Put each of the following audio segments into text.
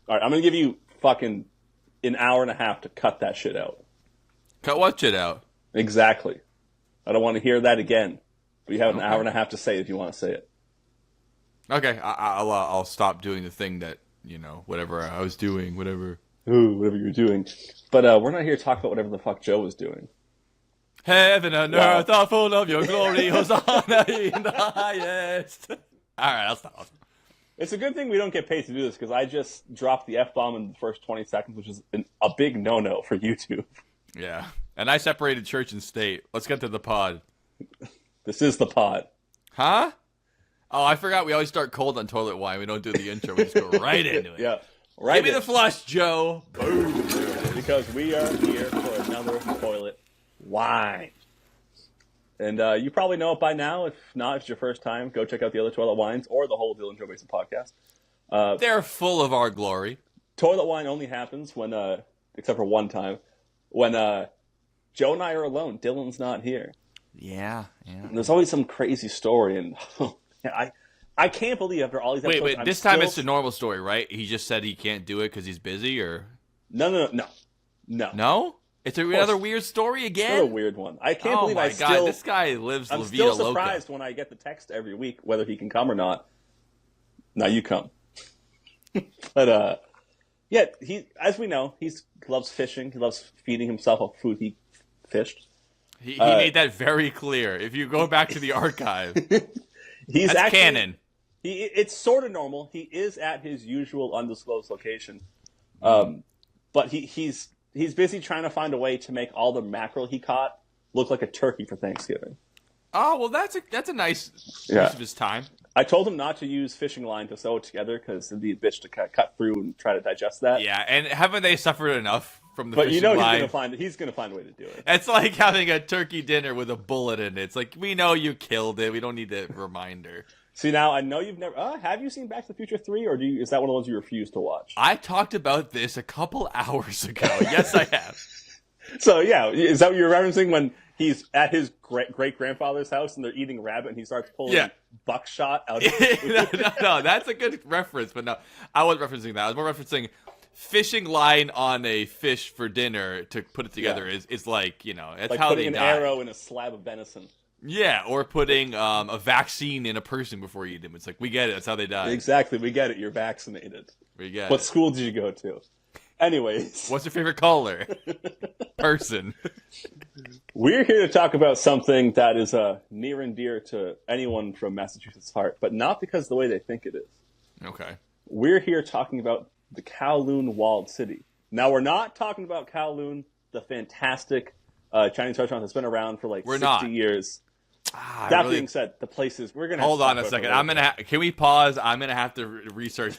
All right, I'm gonna give you fucking an hour and a half to cut that shit out. Cut what shit out? Exactly. I don't want to hear that again. But you have an Okay. hour and a half to say it if you want to say it. Okay, I'll stop doing the thing that whatever I was doing, whatever. Ooh, whatever you're doing. But we're not here to talk about whatever the fuck Joe was doing. Heaven and earth are full of your glory, Hosanna in the highest. All right, I'll stop. It's a good thing we don't get paid to do this because I just dropped the F-bomb in the first 20 seconds, which is a big no-no for YouTube. Yeah, and I separated church and state. Let's get to the pod. This is the pod. Huh? Oh, I forgot we always start cold on toilet wine. We don't do the intro. We just go right into it. Yeah. Right. Give me the flush, Joe. Boom. Because we are here for another toilet wine. And you probably know it by now. If not, if it's your first time, go check out the other toilet wines or the whole Dylan Joe Mason podcast. They're full of our glory. Toilet wine only happens when, except for one time, when Joe and I are alone. Dylan's not here. Yeah. And there's always some crazy story, and I can't believe after all these episodes... Wait, this time it's a normal story, right? He just said he can't do it because he's busy, or... No. No? It's another weird story again? It's still a weird one. I can't believe I still... Oh my god, this guy lives La I'm Vida still Loca. surprised when I get the text every week whether he can come or not. Now you come. But, yeah, as we know, he loves fishing. He loves feeding himself off food he fished. He made that very clear. If you go back to the archive, that's actually, canon. It's sort of normal. He is at his usual undisclosed location, but he's busy trying to find a way to make all the mackerel he caught look like a turkey for Thanksgiving. Oh well, that's a nice use of his time. I told him not to use fishing line to sew it together because it'd be a bitch to cut through and try to digest that. Yeah, and haven't they suffered enough from the but fishing line? He's gonna find a way to do it. It's like having a turkey dinner with a bullet in it. It's like, we know you killed it. We don't need a reminder. See, now I know you've never. Have you seen Back to the Future 3, or is that one of the ones you refuse to watch? I talked about this a couple hours ago. Yes, I have. So yeah, is that what you're referencing when he's at his great grandfather's house and they're eating rabbit and he starts pulling buckshot out of no, that's a good reference, but no, I wasn't referencing that. I was more referencing fishing line on a fish for dinner to put it together is like, it's like how putting they an die. arrow in a slab of venison. Yeah, or putting a vaccine in a person before you eat them. It's like, we get it. That's how they die. Exactly, we get it. You're vaccinated. We get What it. school did you go to? Anyways. What's your favorite color? Person. We're here to talk about something that is near and dear to anyone from Massachusetts' heart, but not because of the way they think it is. Okay. We're here talking about the Kowloon walled city. Now, we're not talking about Kowloon, the fantastic Chinese restaurant that's been around for like 60 years. That being said, the places we're gonna hold on a second. Can we pause? I'm gonna have to research.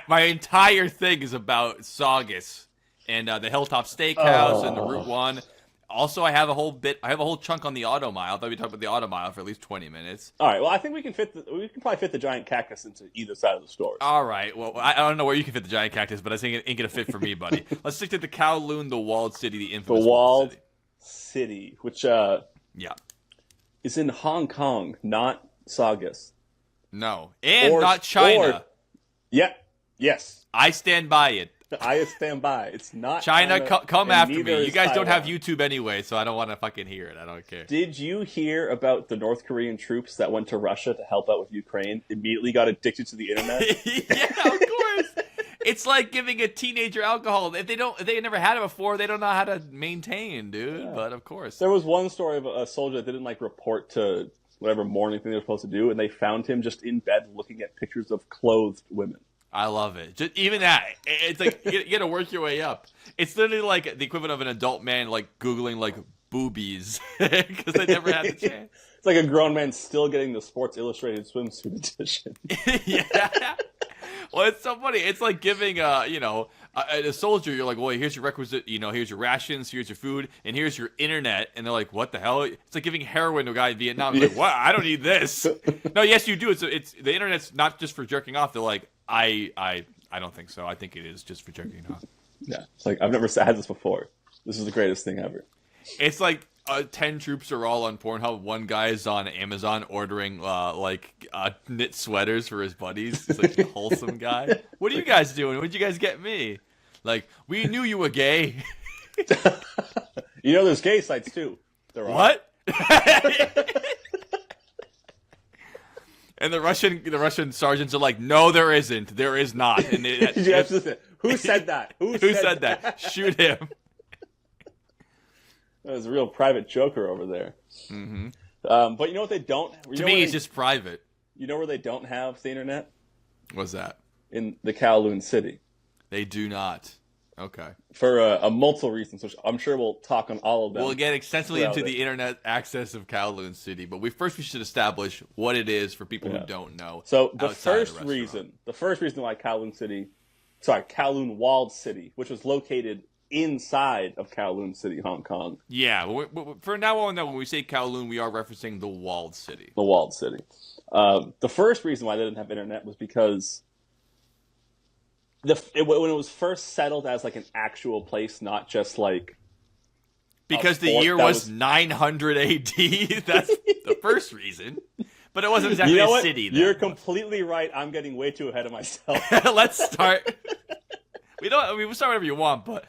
My entire thing is about Saugus and the Hilltop Steakhouse and the Route 1. Also, I have a whole chunk on the Auto Mile. I thought we talked about the Auto Mile for at least 20 minutes. All right. Well, I think we can probably fit the giant cactus into either side of the store. All right. Well, I don't know where you can fit the giant cactus, but I think it ain't gonna fit for me, buddy. Let's stick to the Kowloon, the walled city, the infamous walled city, which is in Hong Kong, not Saugus. No, and not China. Yes. I stand by it. I stand by. It's not China. Come after me. You guys Taiwan. don't have YouTube anyway, so I don't want to fucking hear it. I don't care. Did you hear about the North Korean troops that went to Russia to help out with Ukraine? Immediately got addicted to the internet. Yeah, of course. It's like giving a teenager alcohol. If they never had it before, they don't know how to maintain, dude. Yeah. But of course, there was one story of a soldier that didn't report to whatever morning thing they were supposed to do, and they found him just in bed looking at pictures of clothed women. I love it. Just even that. It's like you got to work your way up. It's literally like the equivalent of an adult man Googling boobies because they never had the chance. It's like a grown man still getting the Sports Illustrated swimsuit edition. Yeah. Well, it's so funny. It's like giving a soldier. You're like, well, here's your requisite. Here's your rations. Here's your food, and here's your internet. And they're like, what the hell? It's like giving heroin to a guy in Vietnam. He's like, what? I don't need this. No, yes, you do. It's the internet's not just for jerking off. They're like, I don't think so. I think it is just for jerking off. Yeah, it's like I've never had this before. This is the greatest thing ever. It's like 10 troops are all on Pornhub. One guy is on Amazon ordering knit sweaters for his buddies. He's like a wholesome guy. What are you guys doing? What'd you guys get me? Like, we knew you were gay. You know, there's gay sites too. There are. What? And the Russian sergeants are like, no, there isn't. There is not. And who said that? Who said that? Shoot him. That was a real private joker over there. Mm-hmm. But you know what they don't? To me, it's just private. You know where they don't have the internet? What's that? In the Kowloon city. They do not. Okay. For a multiple reasons, which I'm sure we'll talk on all of them. We'll get extensively into the internet access of Kowloon City, but we should establish what it is for people who don't know. So the first reason why Kowloon Walled City, which was located inside of Kowloon City, Hong Kong. Yeah, for now on, when we say Kowloon, we are referencing the Walled City. The Walled City. The first reason why they didn't have internet was because when it was first settled as like an actual place, not just like because the year was 900 AD. That's the first reason. But it wasn't exactly a city. You're completely right. I'm getting way too ahead of myself. Let's start. We'll start whatever you want, but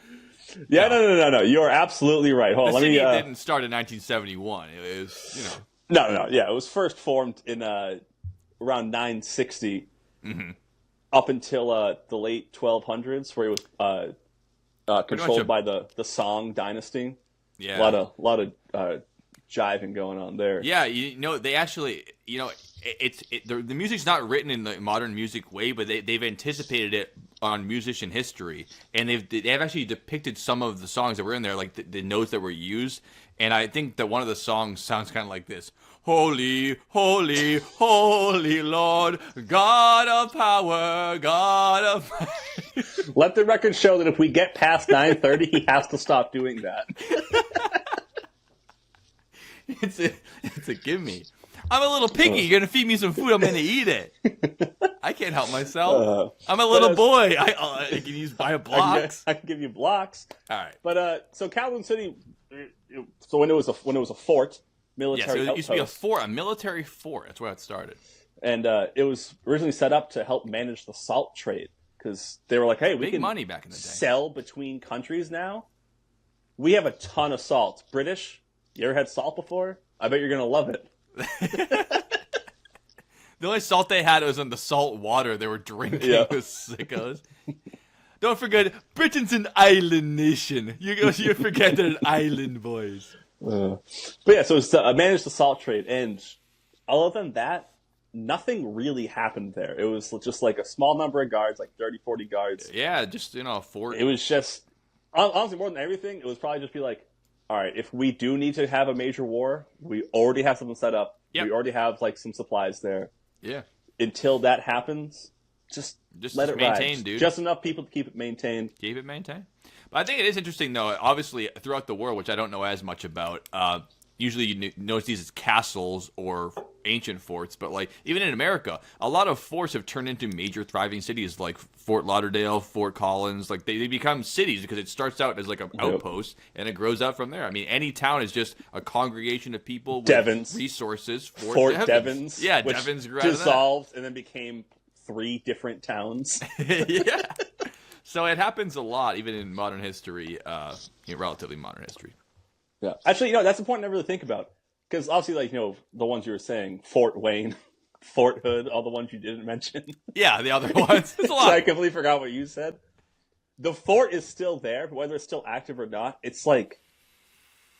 yeah, no. You're absolutely right. Hold on, the city didn't start in 1971. It was, No. Yeah, it was first formed in around 960. Mm-hmm. Up until the late 1200s, where it was controlled by the Song dynasty. Yeah, a lot of jiving going on there. Yeah, they actually, the music's not written in the modern music way, but they've anticipated it on musician history, and they've actually depicted some of the songs that were in there, like the notes that were used. And I think that one of the songs sounds kind of like this. Holy, holy, holy Lord, God of power, God of might. Let the record show that if we get past 9:30, he has to stop doing that. It's a gimme. I'm a little picky. You're going to feed me some food, I'm going to eat it. I can't help myself. I'm a little boy. I can buy blocks. I can give you blocks. All right. But so Kowloon City, so when it was a fort, military it used to be a military fort. That's where it started. And it was originally set up to help manage the salt trade, because they were like, hey, we can money back in the day. Sell between countries now. We have a ton of salt. British, you ever had salt before? I bet you're going to love it. The only salt they had was in the salt water they were drinking. With sickos. Don't forget, Britain's an island nation. You forget they're an island, boys. But yeah, so it's managed the salt trade, and other than that, nothing really happened there. It was just like a small number of guards, like 30, 40 guards. Yeah, just, a fort. It was just, honestly, more than everything, it was probably just be like, all right, if we do need to have a major war, we already have something set up. Yep. We already have like some supplies there. Yeah. Until that happens, just let it maintain, ride. Dude. Just enough people to keep it maintained. Keep it maintained. But I think it is interesting, though, obviously, throughout the world, which I don't know as much about, usually you notice these as castles or ancient forts, but like even in America, a lot of forts have turned into major thriving cities like Fort Lauderdale, Fort Collins. Like they become cities because it starts out as like an outpost and it grows out from there. I mean, any town is just a congregation of people with Devons. Resources. Fort Devons. Yeah, Devons dissolved and then became 3 different towns. Yeah. So it happens a lot, even in modern history, relatively modern history. Yeah. Actually, that's a point I never really think about. Because obviously, like, the ones you were saying, Fort Wayne, Fort Hood, all the ones you didn't mention. Yeah, the other ones. It's a lot. So I completely forgot what you said. The fort is still there, but whether it's still active or not, it's like,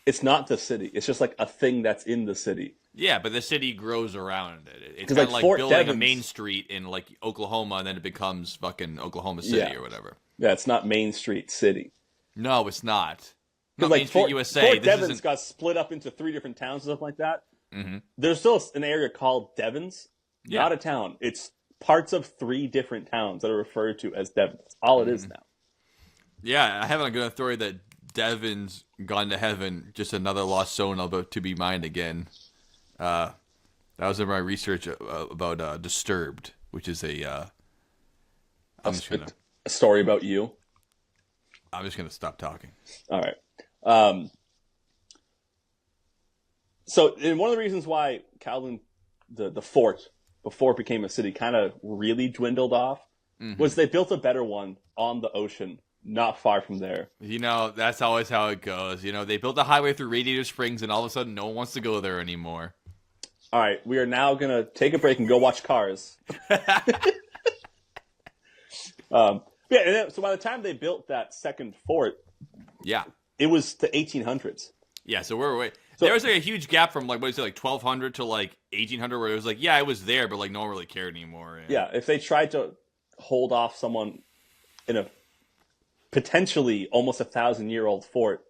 it's not the city. It's just like a thing that's in the city. Yeah, but the city grows around it. It's kind of like building Devons, a main street in like Oklahoma, and then it becomes fucking Oklahoma City or whatever. Yeah, it's not Main Street City. No, it's not. Not like Main Street USA. Fort Devons got split up into 3 different towns and stuff like that. Mm-hmm. There's still an area called Devons. Not a town. It's parts of 3 different towns that are referred to as Devons. That's all it is now. Yeah, I have it on good authority that Devon's gone to heaven. Just another lost soul about to be mine again. That was in my research about Disturbed, which is a story about you. I'm just gonna stop talking. All right. So, and one of the reasons why Kowloon, the fort, before it became a city, kind of really dwindled off was they built a better one on the ocean, not far from there. That's always how it goes. They built a highway through Radiator Springs, and all of a sudden, no one wants to go there anymore. All right, we are now going to take a break and go watch Cars. So by the time they built that second fort, it was the 1800s. Yeah, so there was like a huge gap from like 1200 to like 1800, where it was like it was there, but like no one really cared anymore. Yeah, if they tried to hold off someone in a potentially almost 1,000-year-old fort,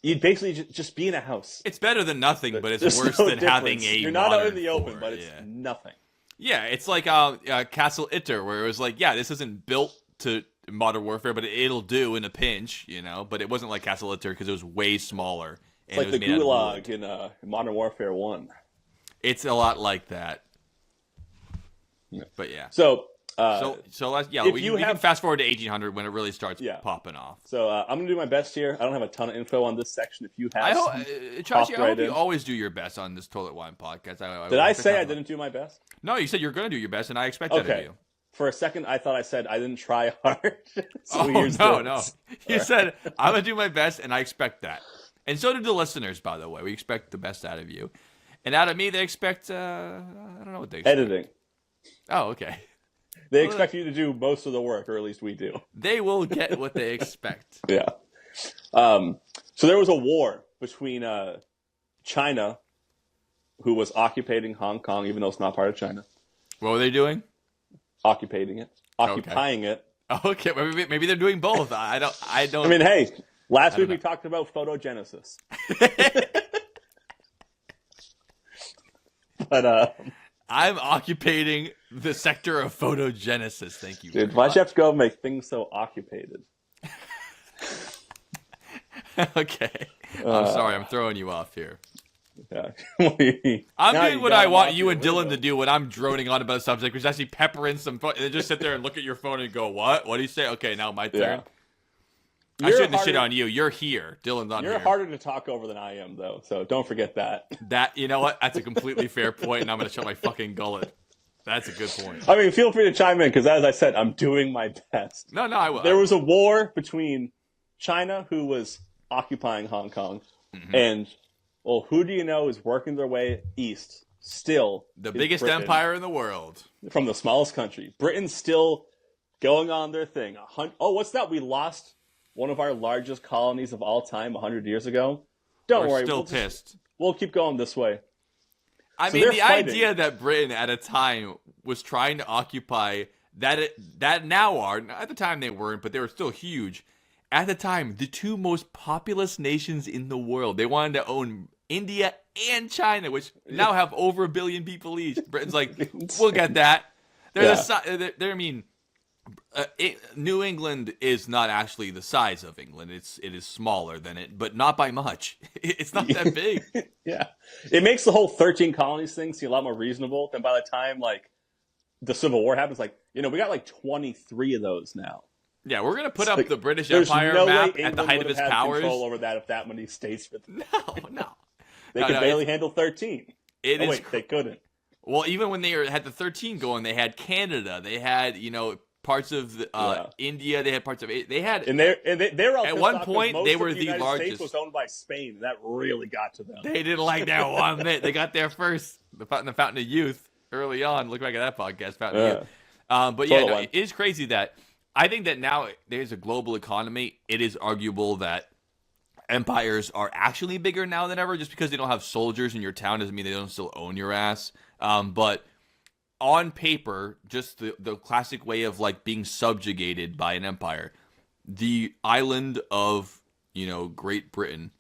you'd basically just be in a house. It's better than nothing, but it's worse than having a. You're not out in the fort, open, but it's nothing. Yeah, it's like Castle Itter, where it was like, this isn't built to Modern Warfare, but it'll do in a pinch, But it wasn't like Castle Itter because it was way smaller. It's like the Gulag in Modern Warfare 1. It's a lot like that. Yeah. But yeah. So we can fast forward to 1800 when it really starts popping off. So I'm going to do my best here. I don't have a ton of info on this section. If you have I hope you always do your best on this Toilet Wine podcast. Did I say I didn't do my best? No, you said you're going to do your best, and I expect that of you. For a second, I thought I said I didn't try hard. No. You said, I'm going to do my best, and I expect that. And so do the listeners, by the way. We expect the best out of you. And out of me, they expect, I don't know what they expect. Editing. Oh, okay. They expect you to do most of the work, or at least we do. They will get what they expect. Yeah. So there was a war between China, who was occupying Hong Kong, even though it's not part of China. What were they doing? Occupying it. Okay, maybe they're doing both. I don't. I mean, hey, last week we talked about photogenesis. But I'm occupying the sector of photogenesis. Thank you. Dude, why'd you have to go make things so occupied? Okay. I'm sorry. I'm throwing you off here. Yeah. I'm doing what I want you and Dylan to do when I'm droning on about a subject, which is actually pepper in some phone, and then just sit there and look at your phone and go, what? What do you say? Okay, now my turn. I shouldn't have shit on you. You're here. Dylan's on here. You're harder to talk over than I am, though, so don't forget that. You know what? That's a completely fair point, and I'm going to shut my fucking gullet. That's a good point. I mean, feel free to chime in, because as I said, I'm doing my best. No, I will. There was a war between China, who was occupying Hong Kong, and, well, who do you know is working their way east still? The biggest empire in the world. From the smallest country. Britain's still going on their thing. What's that? We lost one of our largest colonies of all time 100 years ago. Don't worry. We're still pissed. We'll keep going this way. I mean, the idea that Britain at a time was trying to occupy that now are, at the time they weren't, but they were still huge. At the time, the two most populous nations in the world. They wanted to own India and China, which now have over 1 billion people each. Britain's like, we'll get that. New England is not actually the size of England. It is smaller than it, but not by much. It's not that big. Yeah. It makes the whole 13 colonies thing seem a lot more reasonable than by the time, like, the Civil War happens. Like, we got, like, 23 of those now. Yeah, we're going to put up the British Empire map at the height of its powers. Control over that if that many states. No. They could barely handle 13. They couldn't. Well, even when they had the 13 going, they had Canada. They had, parts of India. They had parts of they had. And they were all at one point they were the United largest. States was owned by Spain, and that really got to them. They didn't like that one bit. They got there first. The Fountain of Youth early on. Look back at that podcast, Fountain of Youth. But yeah, it is crazy that I think that now there's a global economy. It is arguable that empires are actually bigger now than ever. Just because they don't have soldiers in your town doesn't mean they don't still own your ass. But on paper, just the classic way of like being subjugated by an empire, the island of Great Britain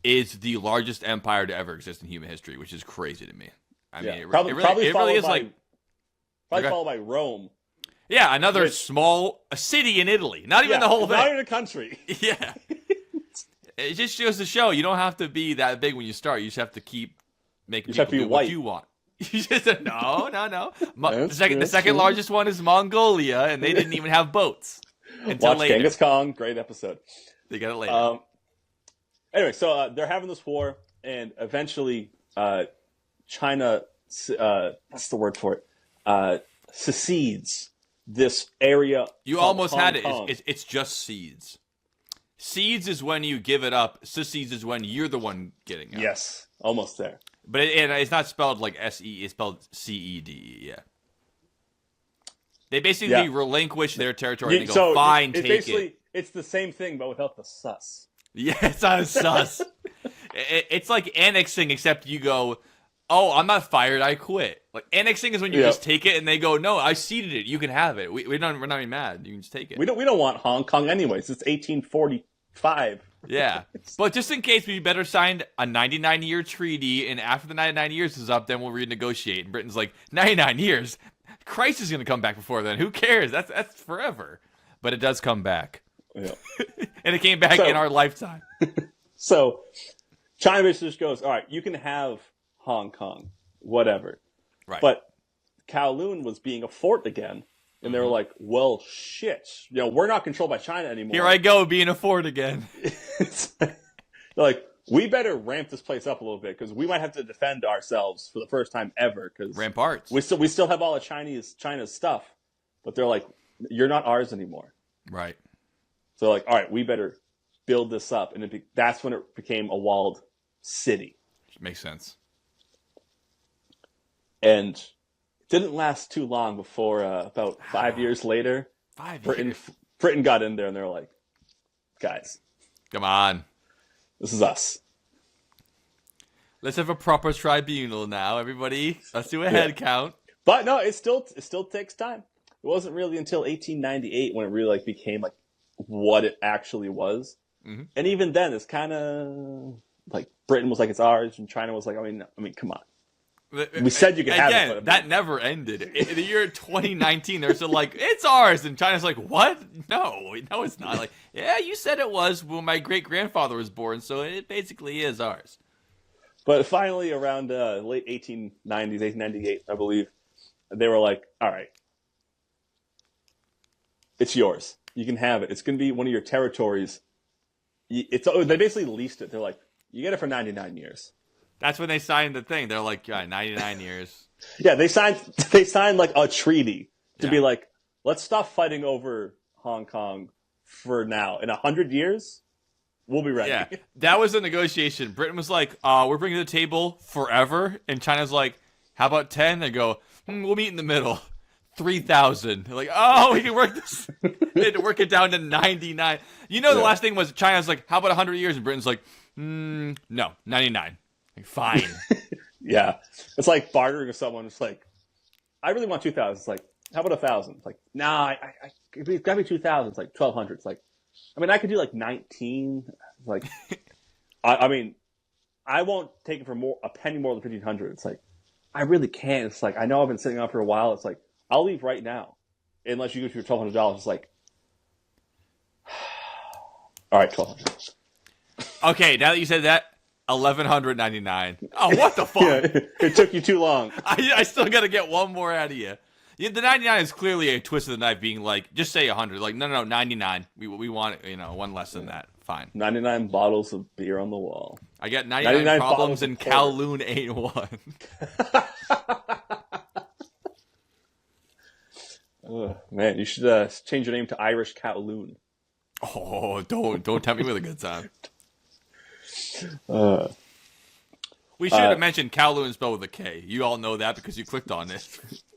is the largest empire to ever exist in human history, which is crazy to me. I mean, it really is like probably followed by Rome. Yeah, another a city in Italy. Not even the whole thing. Not even a country. Yeah. It just goes to show you don't have to be that big when you start. You just have to keep making people do what you want. You just said, no. The second largest one is Mongolia, and they didn't even have boats until Watch later. Genghis Khan, great episode. They got it later. Anyway, so they're having this war. and eventually China, what's the word for it? Secedes this area. You almost had it. It's just seeds. Seeds is when you give it up. Secedes is when you're the one getting it. Yes, almost there. But it's not spelled like S-E. It's spelled C-E-D. Yeah. They basically relinquish their territory and they go, fine, take it. It's the same thing, but without the sus. Yeah, it's not a sus. It's like annexing, except you go, oh, I'm not fired, I quit. Like annexing is when you just take it, and they go, no, I ceded it, you can have it. We're not even mad. You can just take it. We don't want Hong Kong anyways. It's 1845. Yeah, but just in case, we better sign a 99-year treaty, and after the 99 years is up, then we'll renegotiate. And Britain's like, 99 years? Christ is going to come back before then. Who cares? That's forever. But it does come back. Yeah. And it came back in our lifetime. So China basically just goes, all right, you can have Hong Kong, whatever. Right. But Kowloon was being a fort again. And they were like, well, shit. We're not controlled by China anymore. Here I go, being a fort again. They're like, we better ramp this place up a little bit because we might have to defend ourselves for the first time ever. Because ramparts. We still have all of China's stuff. But they're like, you're not ours anymore. Right. So they're like, all right, we better build this up. And that's when it became a walled city. Makes sense. And it didn't last too long before about 5 years later, Britain got in there and they're like, guys. Come on. This is us. Let's have a proper tribunal now, everybody. Let's do a head count. But no, it still takes time. It wasn't really until 1898 when it really became what it actually was. Mm-hmm. And even then, it's kind of like Britain was like, it's ours, and China was like, I mean, come on. We said you could have it. But that never ended. In the year 2019, there's like, it's ours, and China's like, what? No, it's not. Like, yeah, you said it was when my great-grandfather was born, so it basically is ours. But finally, around late 1890s, 1898, I believe, they were like, all right, it's yours. You can have it. It's going to be one of your territories. They basically leased it. They're like, you get it for 99 years. That's when they signed the thing. They're like, 99 years. Yeah, they signed like a treaty to be like, let's stop fighting over Hong Kong for now. In 100 years, we'll be ready. Yeah, that was a negotiation. Britain was like, we're bringing to the table forever. And China's like, how about 10? They go, we'll meet in the middle. 3,000. They're like, oh, we can work this. They had to work it down to 99. The last thing was China's like, how about 100 years? And Britain's like, no, 99. Like, fine. Yeah. It's like bartering with someone. It's like, I really want 2,000. It's like, how about 1,000? It's like, nah, it's got to be 2,000. It's like 1,200. It's like, I mean, I could do like 19. It's like, I mean, I won't take it for a penny more than 1,500. It's like, I really can't. It's like, I know I've been sitting on for a while. It's like, I'll leave right now, unless you go to your $1,200. It's like, all right, $1,200. Okay, now that you said that, 1,199. Oh, what the fuck? Yeah, it took you too long. I still got to get one more out of you. Yeah, the 99 is clearly a twist of the knife, being like, just say 100. Like, no, 99. We want one less than that. Fine. 99 bottles of beer on the wall. I got 99 problems, and Kowloon ain't one. Oh, man, you should change your name to Irish Kowloon. Oh, don't tempt me with a good time. We should have mentioned Kowloon spelled with a K. You all know that because you clicked on it.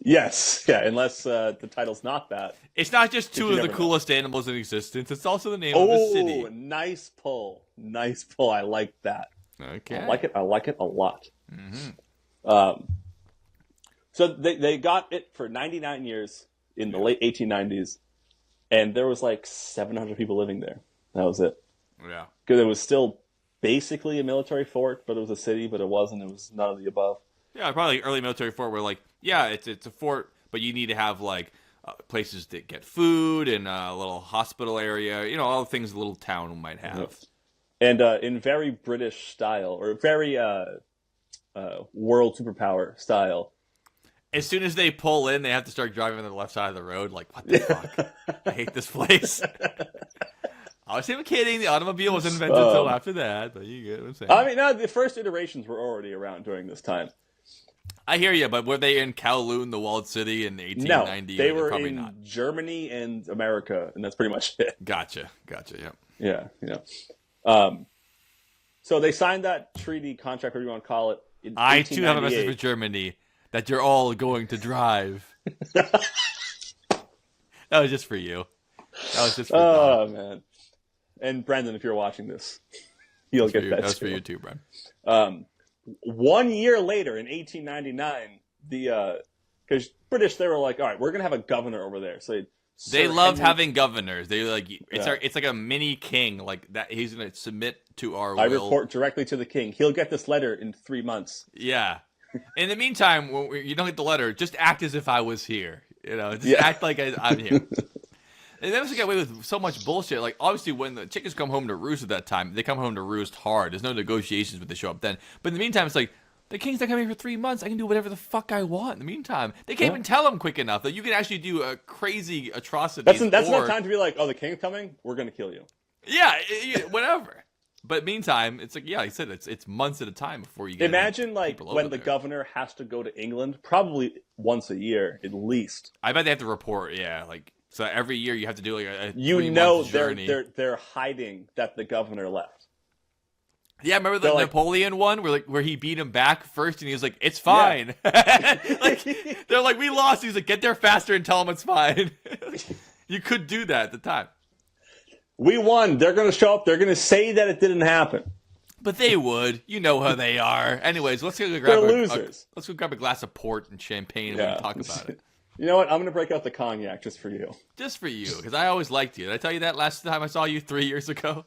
Yes, yeah, unless the title's not that. It's not just two of the coolest animals in existence. It's also the name of the city. Oh, nice pull. Nice pull. I like that. Okay. I like it a lot. Mm-hmm. So they got it for 99 years in the late 1890s, and there was like 700 people living there. That was it. Yeah. Because it was still basically a military fort, but it was a city, but it wasn't. It was none of the above. Yeah, probably early military fort where, like, yeah, it's a fort, but you need to have, like, places that get food and a little hospital area, all the things a little town might have. And in very British style, or very world superpower style. As soon as they pull in, they have to start driving on the left side of the road. Like, what the fuck? I hate this place. I was even kidding. The automobile was invented until after that, but you get what I'm saying. I mean, no, the first iterations were already around during this time. I hear you, but were they in Kowloon, the walled city, in 1890? No, they were probably in not. Germany and America, and that's pretty much it. Gotcha. Yep. Yeah. So they signed that treaty contract, whatever you want to call it. I too have a message for Germany that you're all going to drive. That was just for you. That was just for Oh, man. And Brendan, if you're watching this, you'll get that. That's for you too, Bren. 1 year later, in 1899, because British, they were like, all right, we're gonna have a governor over there. So they loved having governors. They like it's like a mini king, like that. He's gonna submit to our will. I report directly to the king. He'll get this letter in 3 months. Yeah. In the meantime, when you don't get the letter, just act as if I was here. Just act like I'm here. And they also get away with so much bullshit. Like, obviously, when the chickens come home to roost at that time, they come home to roost hard. There's no negotiations when they show up then. But in the meantime, it's like, the king's not coming here for 3 months. I can do whatever the fuck I want in the meantime. They can't even tell them quick enough that you can actually do a crazy atrocity. That's not time to be like, oh, the king's coming? We're going to kill you. Yeah, whatever. But meantime, it's like, yeah, like I said, it's months at a time before you get Imagine, like, when the governor has to go to England, probably once a year, at least. I bet they have to report, like... So every year you have to do like a journey. They're hiding that the governor left. Yeah, remember the Napoleon one where he beat him back first and he was like, "It's fine." Yeah. They're like, "We lost." He's like, "Get there faster and tell him it's fine." You could do that at the time. We won. They're going to show up. They're going to say that it didn't happen. But they would. You know how they are. Anyways, let's go grab a glass of port and champagne and we can talk about it. You know what? I'm going to break out the cognac just for you. Just for you, because I always liked you. Did I tell you that last time I saw you 3 years ago?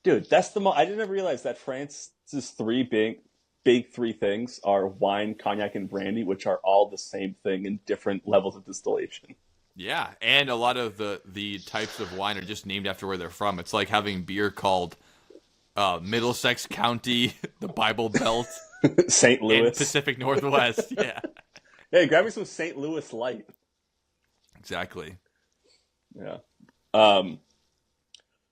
Dude, that's I didn't ever realize that France's three big three things are wine, cognac, and brandy, which are all the same thing in different levels of distillation. Yeah, and a lot of the types of wine are just named after where they're from. It's like having beer called Middlesex County, the Bible Belt, St. Louis, and Pacific Northwest. Yeah. Hey, grab me some St. Louis Light. Exactly. Yeah.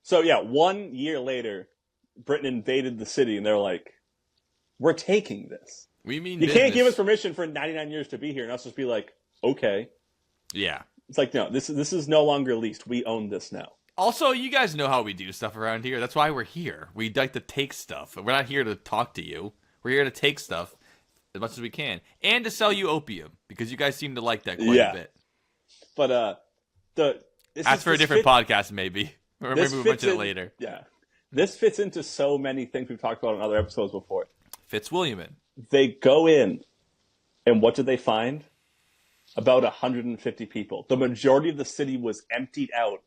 So, 1 year later, Britain invaded the city, and they're like, we're taking this. We mean You can't give us permission for 99 years to be here, and us just be like, okay. Yeah. It's like, no, this is no longer leased. We own this now. Also, you guys know how we do stuff around here. That's why we're here. We like to take stuff. We're not here to talk to you. We're here to take stuff as much as we can, and to sell you opium, because you guys seem to like that quite a bit. But that's for a different podcast, maybe. Or maybe we'll mention it later. Yeah. This fits into so many things we've talked about in other episodes before. Fitzwilliam. They go in, and what did they find? About 150 people. The majority of the city was emptied out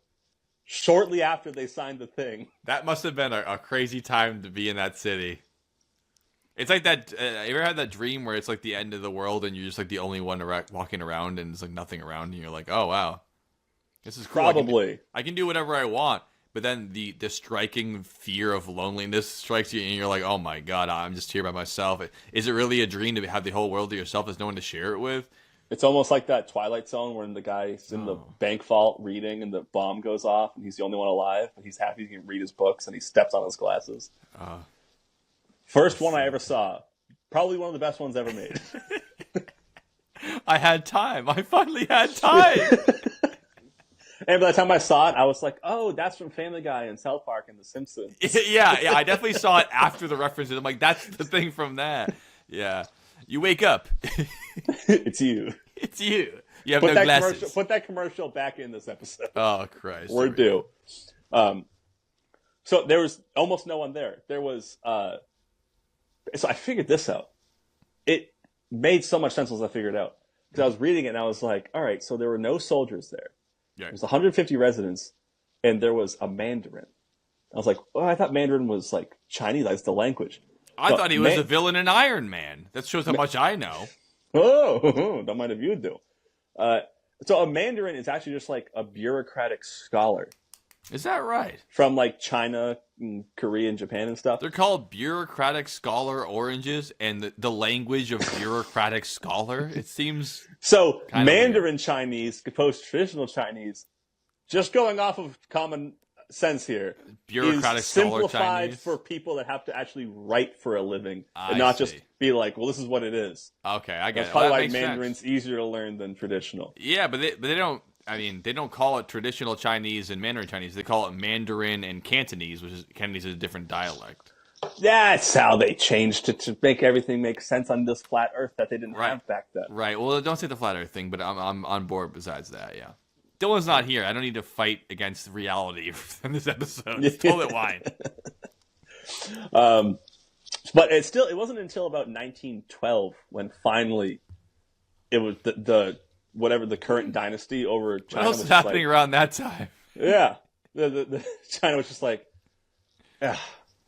shortly after they signed the thing. That must have been a crazy time to be in that city. It's like that. You ever had that dream where it's like the end of the world and you're just like the only one walking around and there's like nothing around and you're like, oh wow, this is cool. Probably. I can do whatever I want, but then the striking fear of loneliness strikes you and you're like, oh my god, I'm just here by myself. Is it really a dream to have the whole world to yourself? There's no one to share it with. It's almost like that Twilight Zone when the guy's in the bank vault reading and the bomb goes off and he's the only one alive, but he's happy he can read his books and he steps on his glasses. First one I ever saw. Probably one of the best ones ever made. I had time. I finally had time. And by the time I saw it, I was like, oh, that's from Family Guy and South Park and The Simpsons. Yeah, I definitely saw it after the references. I'm like, that's the thing from that. Yeah. You wake up. It's you. It's you. You have no glasses. Put that commercial back in this episode. Oh, Christ. We're due. So there was almost no one there. There was... So I figured this out. It made so much sense as I figured it out. Because I was reading it and I was like, all right, so there were no soldiers there. Yeah. There was 150 residents, and there was a Mandarin. I was like, oh, I thought Mandarin was like Chinese. That's the language. I thought he was a villain in Iron Man. That shows how much I know. Oh, don't mind if you do. So a Mandarin is actually just like a bureaucratic scholar. Is that right? From like China, and Korea, and Japan and stuff. They're called bureaucratic scholar oranges, and the language of bureaucratic scholar, it seems. So Mandarin Chinese, opposed to traditional Chinese, just going off of common sense here Bureaucratic is scholar simplified Chinese? for people that have to actually write for a living I and not see. just be like, well, this is what it is. Okay, I get That's it. probably Well, that why makes Mandarin's sense. easier to learn than traditional. Yeah, but they don't. I mean, they don't call it traditional Chinese and Mandarin Chinese. They call it Mandarin and Cantonese, which is Cantonese is a different dialect. That's how they changed it to make everything make sense on this flat Earth that they didn't Right. have back then. Right. Well, don't say the flat Earth thing, but I'm on board. Besides that, yeah. Dylan's not here. I don't need to fight against reality in this episode. It's toilet wine. But it wasn't until about 1912 when finally it was the whatever the current dynasty over China What else was is just happening like, around that time? yeah, the China was just like,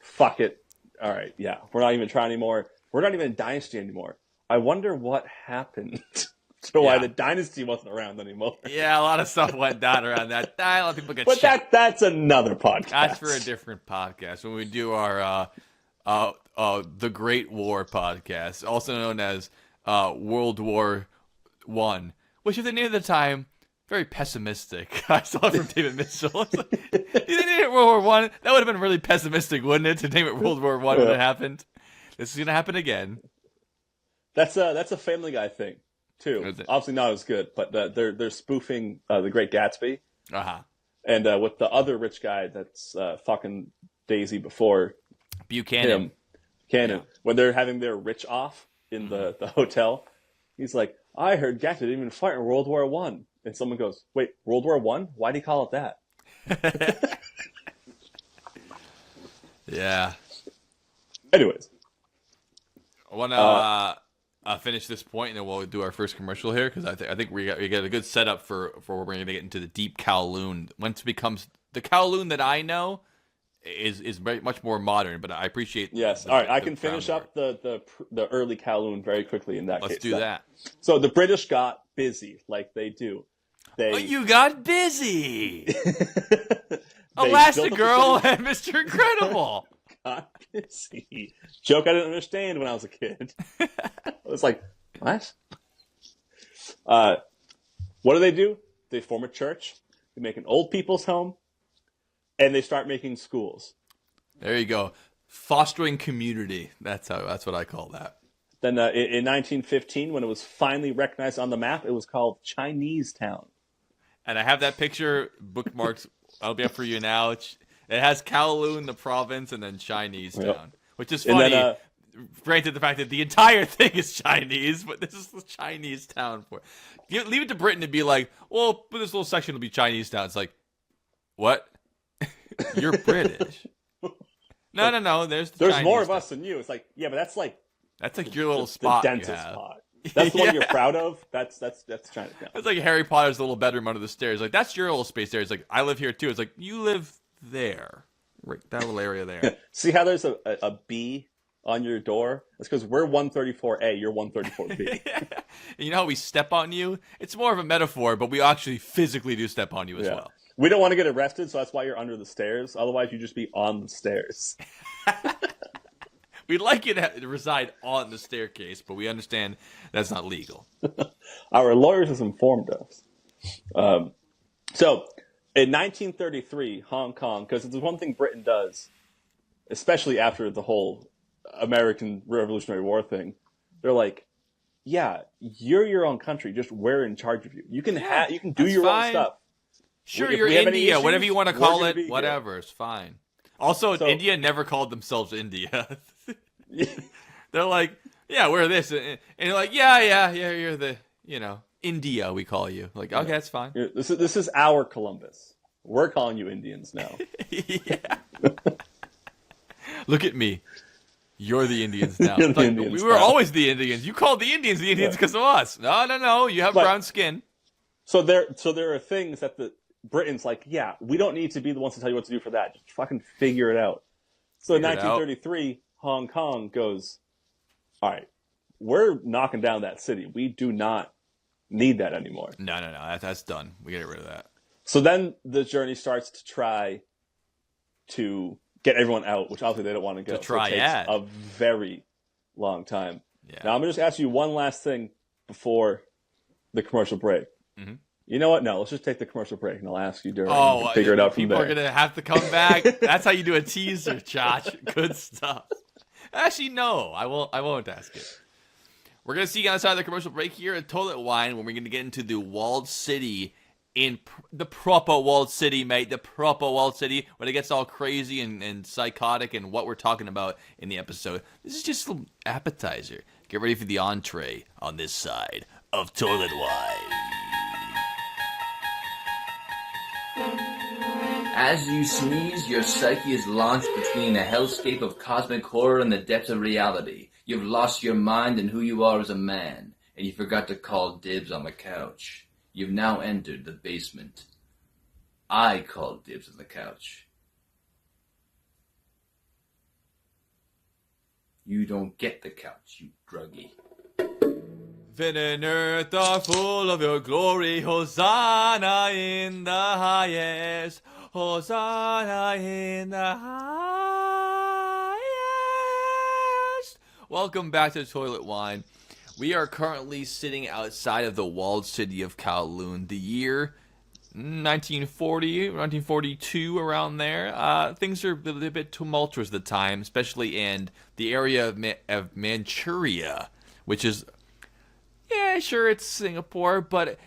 fuck it. All right, yeah, we're not even trying anymore. We're not even a dynasty anymore. I wonder what happened to why the dynasty wasn't around anymore. Yeah, a lot of stuff went down around that time. A lot of people get But shot. that's another podcast. That's for a different podcast when we do our the Great War podcast, also known as World War One, which at the name of the time, very pessimistic. I saw it from David Mitchell. It's like, you didn't name it World War One? That would have been really pessimistic, wouldn't it, to name it World War One when it happened? This is gonna happen again. That's a Family Guy thing too. Obviously not as good, but they're spoofing The Great Gatsby. And with the other rich guy that's fucking Daisy before Buchanan. When they're having their rich off in the hotel, he's like, I heard Gatsby didn't even fight in World War One. And someone goes, wait, World War One? Why'd he call it that? Yeah. Anyways. I want to finish this point, and then we'll do our first commercial here, because I think we got a good setup for where we're going to get into the deep Kowloon. Once it becomes the Kowloon that I know is very much more modern, but I appreciate. Yes. All right, I can finish up the early Kowloon very quickly in that case. Let's do that. So the British got busy, like they do. You got busy. Elastigirl and Mr. Incredible. Got busy. Joke I didn't understand when I was a kid. I was like, what? What do? They form a church. They make an old people's home. And they start making schools. There you go. Fostering community. That's what I call that. Then in 1915, when it was finally recognized on the map, it was called Chinese Town. And I have that picture bookmarked. I'll be up for you now. It has Kowloon, the province, and then Chinese Town, which is funny. And then, granted, the fact that the entire thing is Chinese, but this is the Chinese Town for. Leave it to Britain to be like, well, this little section will be Chinese Town. It's like, what? You're British. No. There's Chinese more of us than you. It's like, yeah, but that's like your little spot. The dentist spot. That's the one you're proud of. That's Chinatown. It's like Harry Potter's little bedroom under the stairs. Like, that's your little space there. It's like, I live here too. It's like, you live there, right? That little area there. See how there's a B on your door? It's because we're 134A. You're 134B. And you know how we step on you? It's more of a metaphor, but we actually physically do step on you as well. We don't want to get arrested, so that's why you're under the stairs. Otherwise, you'd just be on the stairs. We'd like you to reside on the staircase, but we understand that's not legal. Our lawyers has informed us. So, in 1933, Hong Kong, because it's one thing Britain does, especially after the whole American Revolutionary War thing, they're like, yeah, you're your own country. Just we're in charge of you. You can you can do your own stuff. Sure, you're India, whatever you want to call it, whatever, it's fine. Also, India never called themselves India. They're like, yeah, we're this. And you're like, yeah, you're the, India, we call you. Like, okay, that's fine. This is our Columbus. We're calling you Indians now. Yeah. Look at me. You're the Indians now. We were always the Indians. You called the Indians because of us. No. You have brown skin. So there are things that the Britain's like, yeah, we don't need to be the ones to tell you what to do for that. Just fucking figure it out. So in 1933, Hong Kong goes, all right, we're knocking down that city. We do not need that anymore. No. That's done. We get rid of that. So then the journey starts to try to get everyone out, which obviously they don't want to go. To try it takes a very long time. Yeah. Now I'm going to just ask you one last thing before the commercial break. Mm-hmm. You know what? No, let's just take the commercial break, and I'll ask you during. Oh, Figure it out from people there. are gonna have to come back. That's how you do a teaser, Josh. Good stuff. Actually, no, I won't. I won't ask it. We're gonna see you on the side of the commercial break here at Toilet Wine, when we're gonna get into the walled city, in the proper walled city, mate. The proper walled city, when it gets all crazy and psychotic, and what we're talking about in the episode. This is just an appetizer. Get ready for the entree on this side of Toilet Wine. As you sneeze, your psyche is launched between a hellscape of cosmic horror and the depths of reality. You've lost your mind and who you are as a man, and you forgot to call dibs on the couch. You've now entered the basement. I called dibs on the couch. You don't get the couch, you druggie. Heaven and earth are full of your glory. Hosanna in the highest. Hosanna in the highest. Welcome back to Toilet Wine. We are currently sitting outside of the walled city of Kowloon. The year 1940, 1942, around there. Things are a bit tumultuous at the time, especially in the area of Manchuria, which is, yeah, sure, it's Singapore, but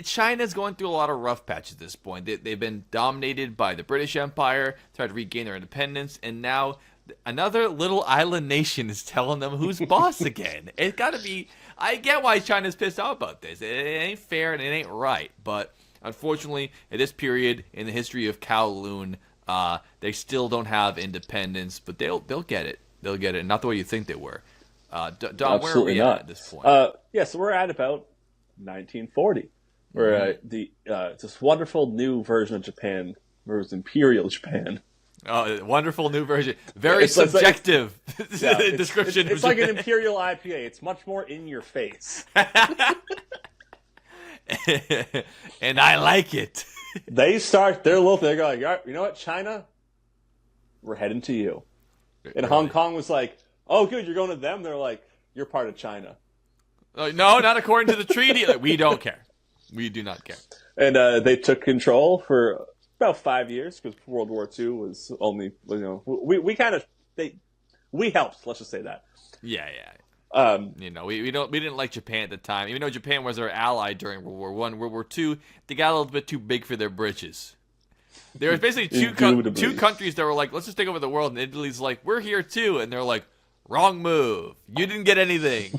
China's going through a lot of rough patches at this point. They've been dominated by the British Empire, tried to regain their independence, and now another little island nation is telling them who's boss again. It's got to be. I get why China's pissed off about this. It ain't fair and it ain't right. But unfortunately, at this period in the history of Kowloon, they still don't have independence. But they'll get it. They'll get it. Not the way you think they were. Dom, where are we at this point? Yeah, so we're at about 1940, where this wonderful new version of Japan, where it was Imperial Japan. Oh, wonderful new version. Very subjective description. It's like an Imperial IPA. It's much more in your face. And I like it. They start their little thing. They're going, you know what, China? We're heading to you. And Hong Kong was like, oh, good, you're going to them? They're like, you're part of China. No, not according to the treaty. Like, we don't care. We do not care. And they took control for about 5 years, because World War II was only, we helped, let's just say that. Yeah. We didn't like Japan at the time, even though Japan was our ally during World War I. World War II, they got a little bit too big for their britches. There was basically two countries that were like, let's just take over the world, and Italy's like, we're here too, and they're like, wrong move. You didn't get anything.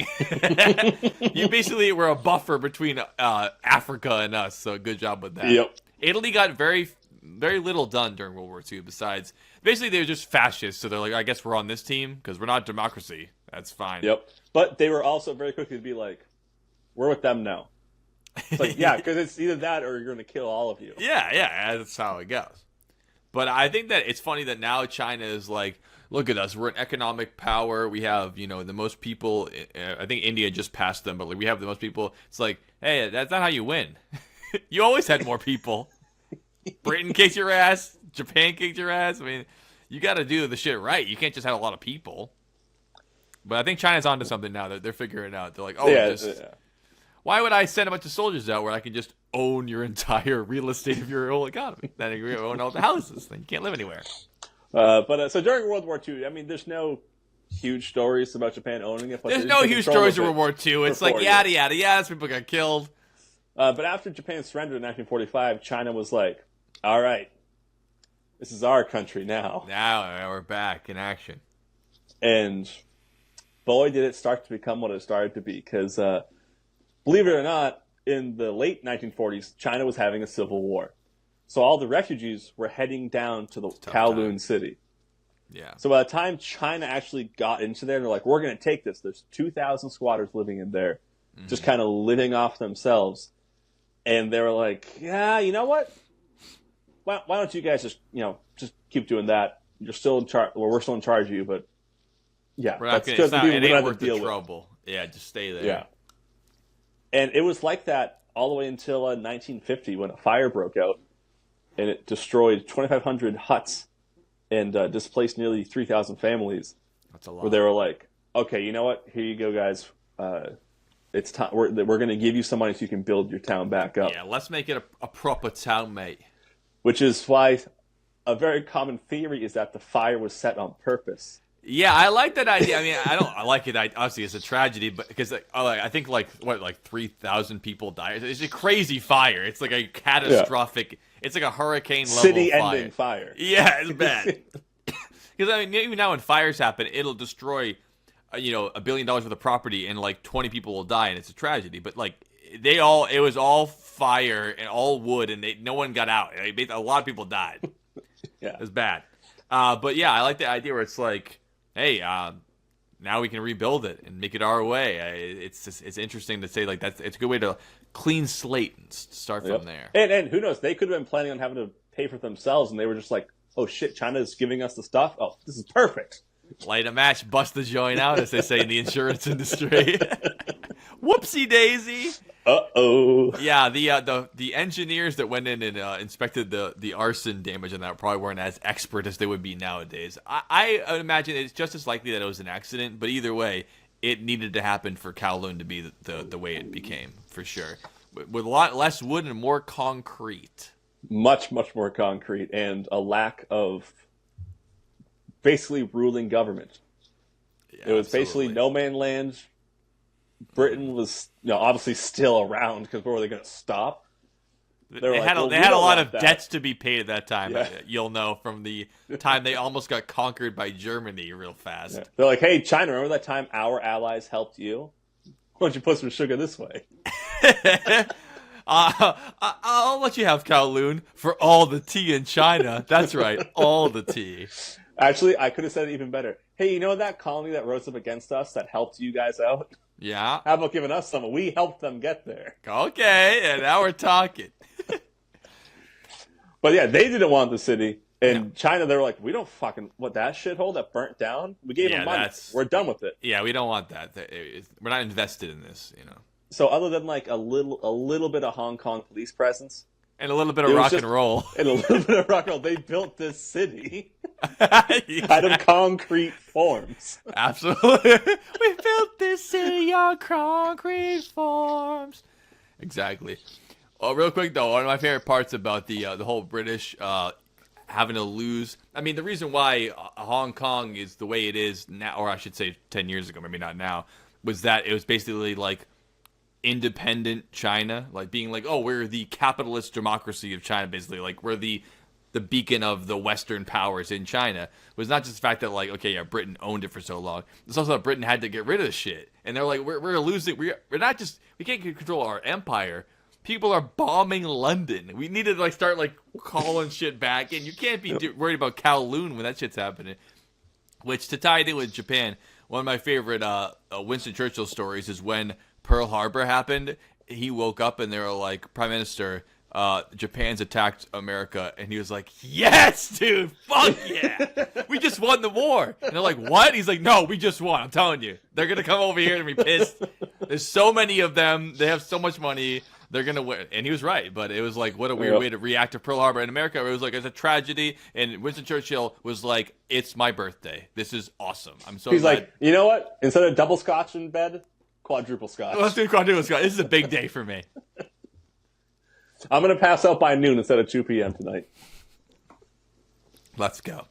You basically were a buffer between Africa and us, so good job with that. Yep. Italy got very, very little done during World War II. Besides, basically they were just fascists, so they're like, I guess we're on this team because we're not democracy. That's fine. Yep. But they were also very quickly to be like, we're with them now. It's like, yeah, because it's either that or you're going to kill all of you. Yeah, that's how it goes. But I think that it's funny that now China is like, look at us, we're an economic power. We have, the most people. I think India just passed them, but we have the most people. It's like, hey, that's not how you win. You always had more people. Britain kicked your ass. Japan kicked your ass. I mean, you got to do the shit right. You can't just have a lot of people. But I think China's onto something now. They're figuring it out. They're like, why would I send a bunch of soldiers out where I can just own your entire real estate of your whole economy? Then you own all the houses. Then you can't live anywhere. So during World War II, I mean, there's no huge stories about Japan owning it. But there's no huge stories of World War II. It's like yada, yada, yada. People got killed. But after Japan surrendered in 1945, China was like, all right, this is our country now. Now we're back in action. And boy, did it start to become what it started to be. Because believe it or not, in the late 1940s, China was having a civil war. So all the refugees were heading down to the Kowloon city. Yeah. So by the time China actually got into there, they're like, we're going to take this. There's 2,000 squatters living in there, just kind of living off themselves. And they were like, yeah, you know what? Why don't you guys just keep doing that? You're still in charge. Well, we're still in charge of you, but yeah, it ain't worth the trouble. Yeah, just stay there. Yeah. And it was like that all the way until 1950 when a fire broke out. And it destroyed 2,500 huts and displaced nearly 3,000 families. That's a lot. Where they were like, okay, you know what? Here you go, guys. It's time. We're going to give you some money so you can build your town back up. Yeah, let's make it a proper town, mate. Which is why a very common theory is that the fire was set on purpose. Yeah, I like that idea. I mean, I like it. Obviously, it's a tragedy, but because I think like 3,000 people died. It's a crazy fire. It's like a catastrophic. Yeah. It's like a hurricane level city-ending fire. Yeah, it's bad. Because I mean, even now when fires happen, it'll destroy, $1 billion worth of property, and like 20 people will die, and it's a tragedy. But like it was all fire and all wood, and no one got out. A lot of people died. Yeah, it was bad. But yeah, I like the idea where it's like, hey, now we can rebuild it and make it our way. It's interesting to say like it's a good way to clean slate and start from there. And who knows? They could have been planning on having to pay for it themselves, and they were just like, oh shit, China's giving us the stuff. Oh, this is perfect. Light a match, bust the joint out, as they say in the insurance industry. Whoopsie daisy. Uh-oh. Yeah, the engineers that went in and inspected the arson damage on that probably weren't as expert as they would be nowadays. I imagine it's just as likely that it was an accident, but either way, it needed to happen for Kowloon to be the way it became, for sure. With a lot less wood and more concrete. Much, much more concrete, and a lack of basically ruling government. Yeah, it was basically no man land. Britain was obviously still around, because where were they going to stop? They had a lot of debts to be paid at that time. Yeah. You'll know from the time they almost got conquered by Germany real fast. Yeah. They're like, hey, China, remember that time our allies helped you? Why don't you put some sugar this way? I'll let you have Kowloon for all the tea in China. That's right, all the tea. Actually, I could have said it even better. Hey, you know that colony that rose up against us that helped you guys out? Yeah. How about giving us some? We helped them get there. Okay, and now we're talking. But yeah, they didn't want the city. In China, they were like, we don't fucking want that shithole that burnt down. We gave them money. We're done with it. Yeah, we don't want that. We're not invested in this, So other than like a little bit of Hong Kong police presence. And a little bit of rock and roll. And a little bit of rock and roll. They built this city out of concrete forms. Absolutely. We built this city on concrete forms. Exactly. Oh, real quick, though, one of my favorite parts about the whole British having to lose. I mean, the reason why Hong Kong is the way it is now, or I should say 10 years ago, maybe not now, was that it was basically like independent China, like being like, oh, we're the capitalist democracy of China, basically, like we're the beacon of the Western powers in China. It was not just the fact that like, okay, yeah, Britain owned it for so long. It's also that Britain had to get rid of the shit, and they're like, we're losing. We're not just, we can't control our empire. People are bombing London. We need to like start like calling shit back, and you can't be worried about Kowloon when that shit's happening. Which, to tie it in with Japan, one of my favorite Winston Churchill stories is when Pearl Harbor happened. He woke up and they were like, Prime Minister, Japan's attacked America. And he was like, yes, dude, fuck yeah. We just won the war. And they're like, what? He's like, no, we just won. I'm telling you. They're going to come over here and be pissed. There's so many of them. They have so much money. They're going to win. And he was right. But it was like, what a weird way to react to Pearl Harbor in America. It was like, it's a tragedy. And Winston Churchill was like, it's my birthday. This is awesome. I'm so He's glad. like, you know what? Instead of double scotch in bed, quadruple scotch. Let's do quadruple scotch. This is a big day for me. I'm going to pass out by noon instead of 2 p.m. tonight. Let's go.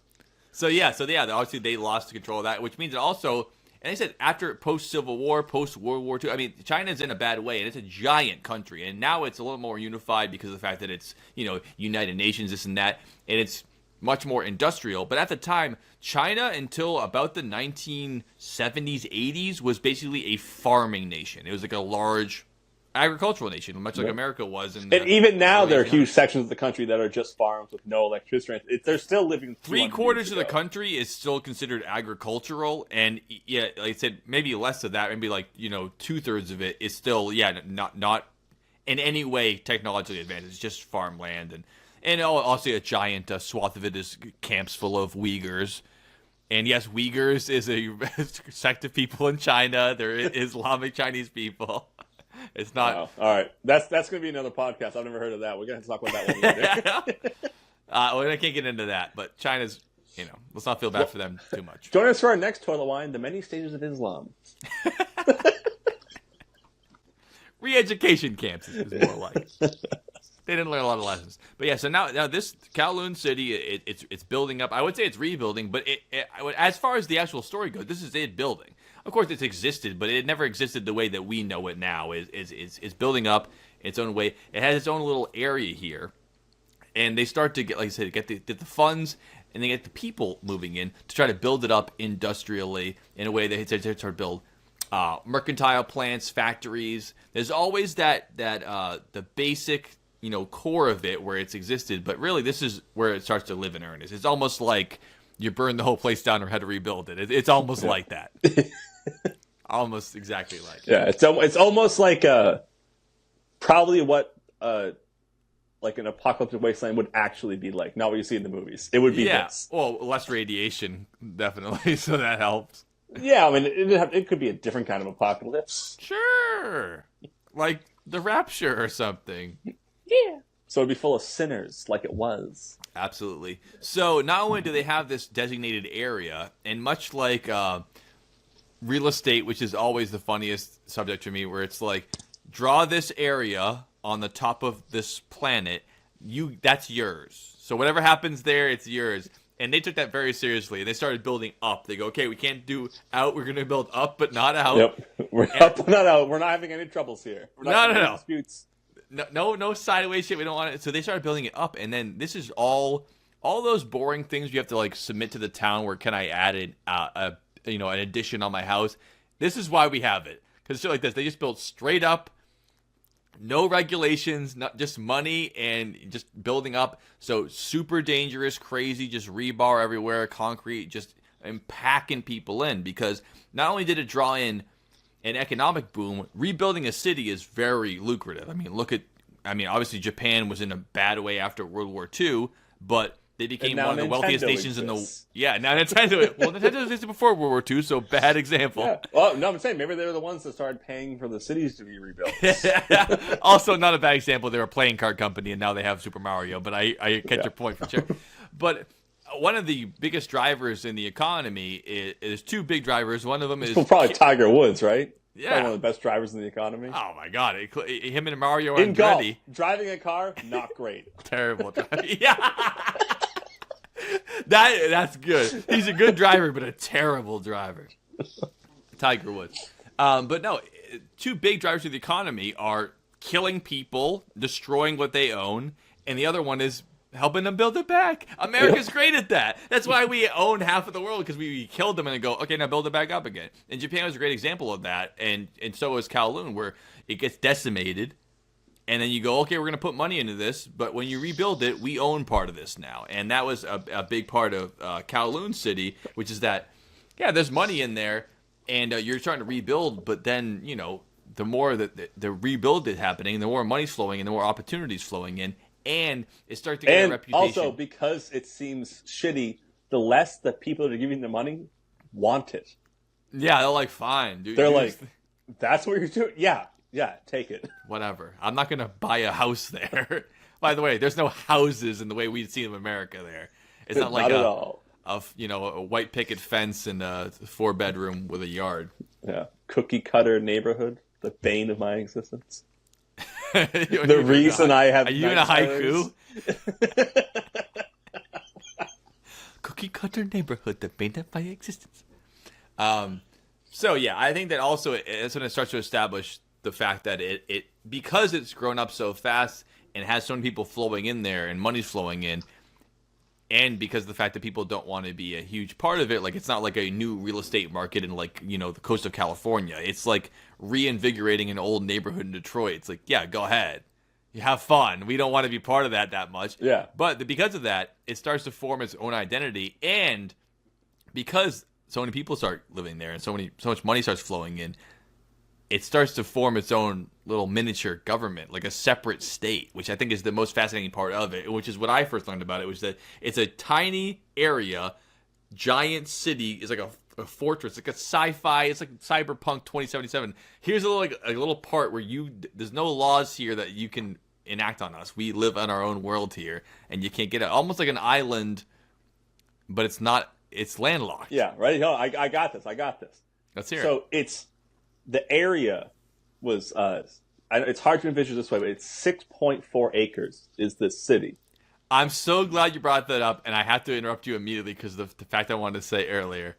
So yeah, obviously they lost control of that, which means it also, and I said after post-Civil War, post-World War II, I mean, China's in a bad way, and it's a giant country, and now it's a little more unified because of the fact that it's, United Nations, this and that, and it's much more industrial. But at the time, China, until about the 1970s, 80s, was basically a farming nation. It was like a large agricultural nation, much like America was. And even now, there are huge sections of the country that are just farms with no electricity. They're still living. 3/4 of the country is still considered agricultural, and yeah, like I said, maybe less of that, maybe like 2/3 of it is still not in any way technologically advanced. It's just farmland, and also a giant swath of it is camps full of Uyghurs. And yes, Uyghurs is a sect of people in China. They're Islamic Chinese people. It's not. Wow. All right, that's going to be another podcast. I've never heard of that. We're going to have to talk about that one later. Well, I can't get into that, but China's, let's not feel bad for them too much. Join us for our next toilet wine, The Many Stages of Islam. Re-education camps is more like. They didn't learn a lot of lessons. But yeah, so now this Kowloon City, it's building up. I would say it's rebuilding, but as far as the actual story goes, this is it building. Of course, it's existed, but it never existed the way that we know it now. Is building up its own way. It has its own little area here, and they start to get, like I said, get the funds, and they get the people moving in to try to build it up industrially in a way that they start to build mercantile plants, factories. There's always that the basic core of it where it's existed, but really this is where it starts to live in earnest. It's almost like you burn the whole place down or had to rebuild it. It's almost like that. Almost exactly like it. Yeah, it's almost like probably what like an apocalyptic wasteland would actually be like, not what you see in the movies. It would be this. Well, less radiation, definitely, so that helps. Yeah, I mean, it could be a different kind of apocalypse. Sure. Like the Rapture or something. Yeah. So it'd be full of sinners, like it was. Absolutely. So not only do they have this designated area, and much like real estate, which is always the funniest subject to me, where it's like, draw this area on the top of this planet, that's yours. So whatever happens there, it's yours. And they took that very seriously, and they started building up. They go, okay, we can't do out. We're going to build up, but not out. Yep, we're up, but not out. We're not having any troubles here. We're not no. disputes. No sideways shit. We don't want it. So they started building it up, and then this is all those boring things you have to like submit to the town. Where can I add an addition on my house? This is why we have it, because shit like this, they just built straight up. No regulations, not just money and just building up. So super dangerous, crazy, just rebar everywhere, concrete, just packing people in. Because not only did it draw in an economic boom, rebuilding a city is very lucrative. I mean, obviously Japan was in a bad way after World War II, but they became one of the wealthiest nations in the... Yeah, now Nintendo... Well, Nintendo existed before World War II, so bad example. Yeah. Well, no, I'm saying maybe they were the ones that started paying for the cities to be rebuilt. Also, not a bad example. They're a playing card company, and now they have Super Mario, but I get your point for sure. But one of the biggest drivers in the economy is two big drivers. One of them is... Well, probably Tiger Woods, right? Yeah. Probably one of the best drivers in the economy. Oh, my God. Him and Mario Andretti. In golf, driving a car, not great. Terrible driving. Yeah. That's good. He's a good driver, but a terrible driver. Tiger Woods. But no, two big drivers of the economy are killing people, destroying what they own, and the other one is helping them build it back. America's great at that. That's why we own half of the world, because we killed them and then go, okay, now build it back up again. And Japan was a great example of that, and so is Kowloon, where it gets decimated. And then you go, okay, we're going to put money into this, but when you rebuild it, we own part of this now. And that was a big part of Kowloon City, which is that, yeah, there's money in there, and you're trying to rebuild, but then, the more that the rebuild is happening, the more money's flowing, and the more opportunities flowing in, and it starts to get a reputation. Also, because it seems shitty, the less the people that are giving the money want it. Yeah, they're like, fine, dude. They're like, that's what you're doing? Yeah, take it. Whatever. I'm not going to buy a house there. By the way, there's no houses in the way we'd see in America there. It's not like a white picket fence and a 4-bedroom with a yard. Yeah. Cookie cutter neighborhood. The bane of my existence. The reason I have... Are you in a haiku? Cookie cutter neighborhood. The bane of my existence. So, yeah, I think that also it's when it starts to establish the fact that it because it's grown up so fast and has so many people flowing in there and money's flowing in, and because of the fact that people don't want to be a huge part of it, like it's not like a new real estate market in like, the coast of California. It's like reinvigorating an old neighborhood in Detroit. It's like, yeah, go ahead. You have fun. We don't want to be part of that much. Yeah. But because of that, it starts to form its own identity, and because so many people start living there and so much money starts flowing in, it starts to form its own little miniature government, like a separate state, which I think is the most fascinating part of it, which is what I first learned about it, was that it's a tiny area, giant city, is like a fortress, like a sci-fi, it's like Cyberpunk 2077. Here's a little part where there's no laws here that you can enact on us. We live on our own world here, and you can't get it. Almost like an island, but it's not, it's landlocked. Yeah, right? No, I got this. Let's hear it. So the area was it's hard to envision this way, but it's 6.4 acres is this city. I'm so glad you brought that up, and I have to interrupt you immediately because of the fact I wanted to say earlier.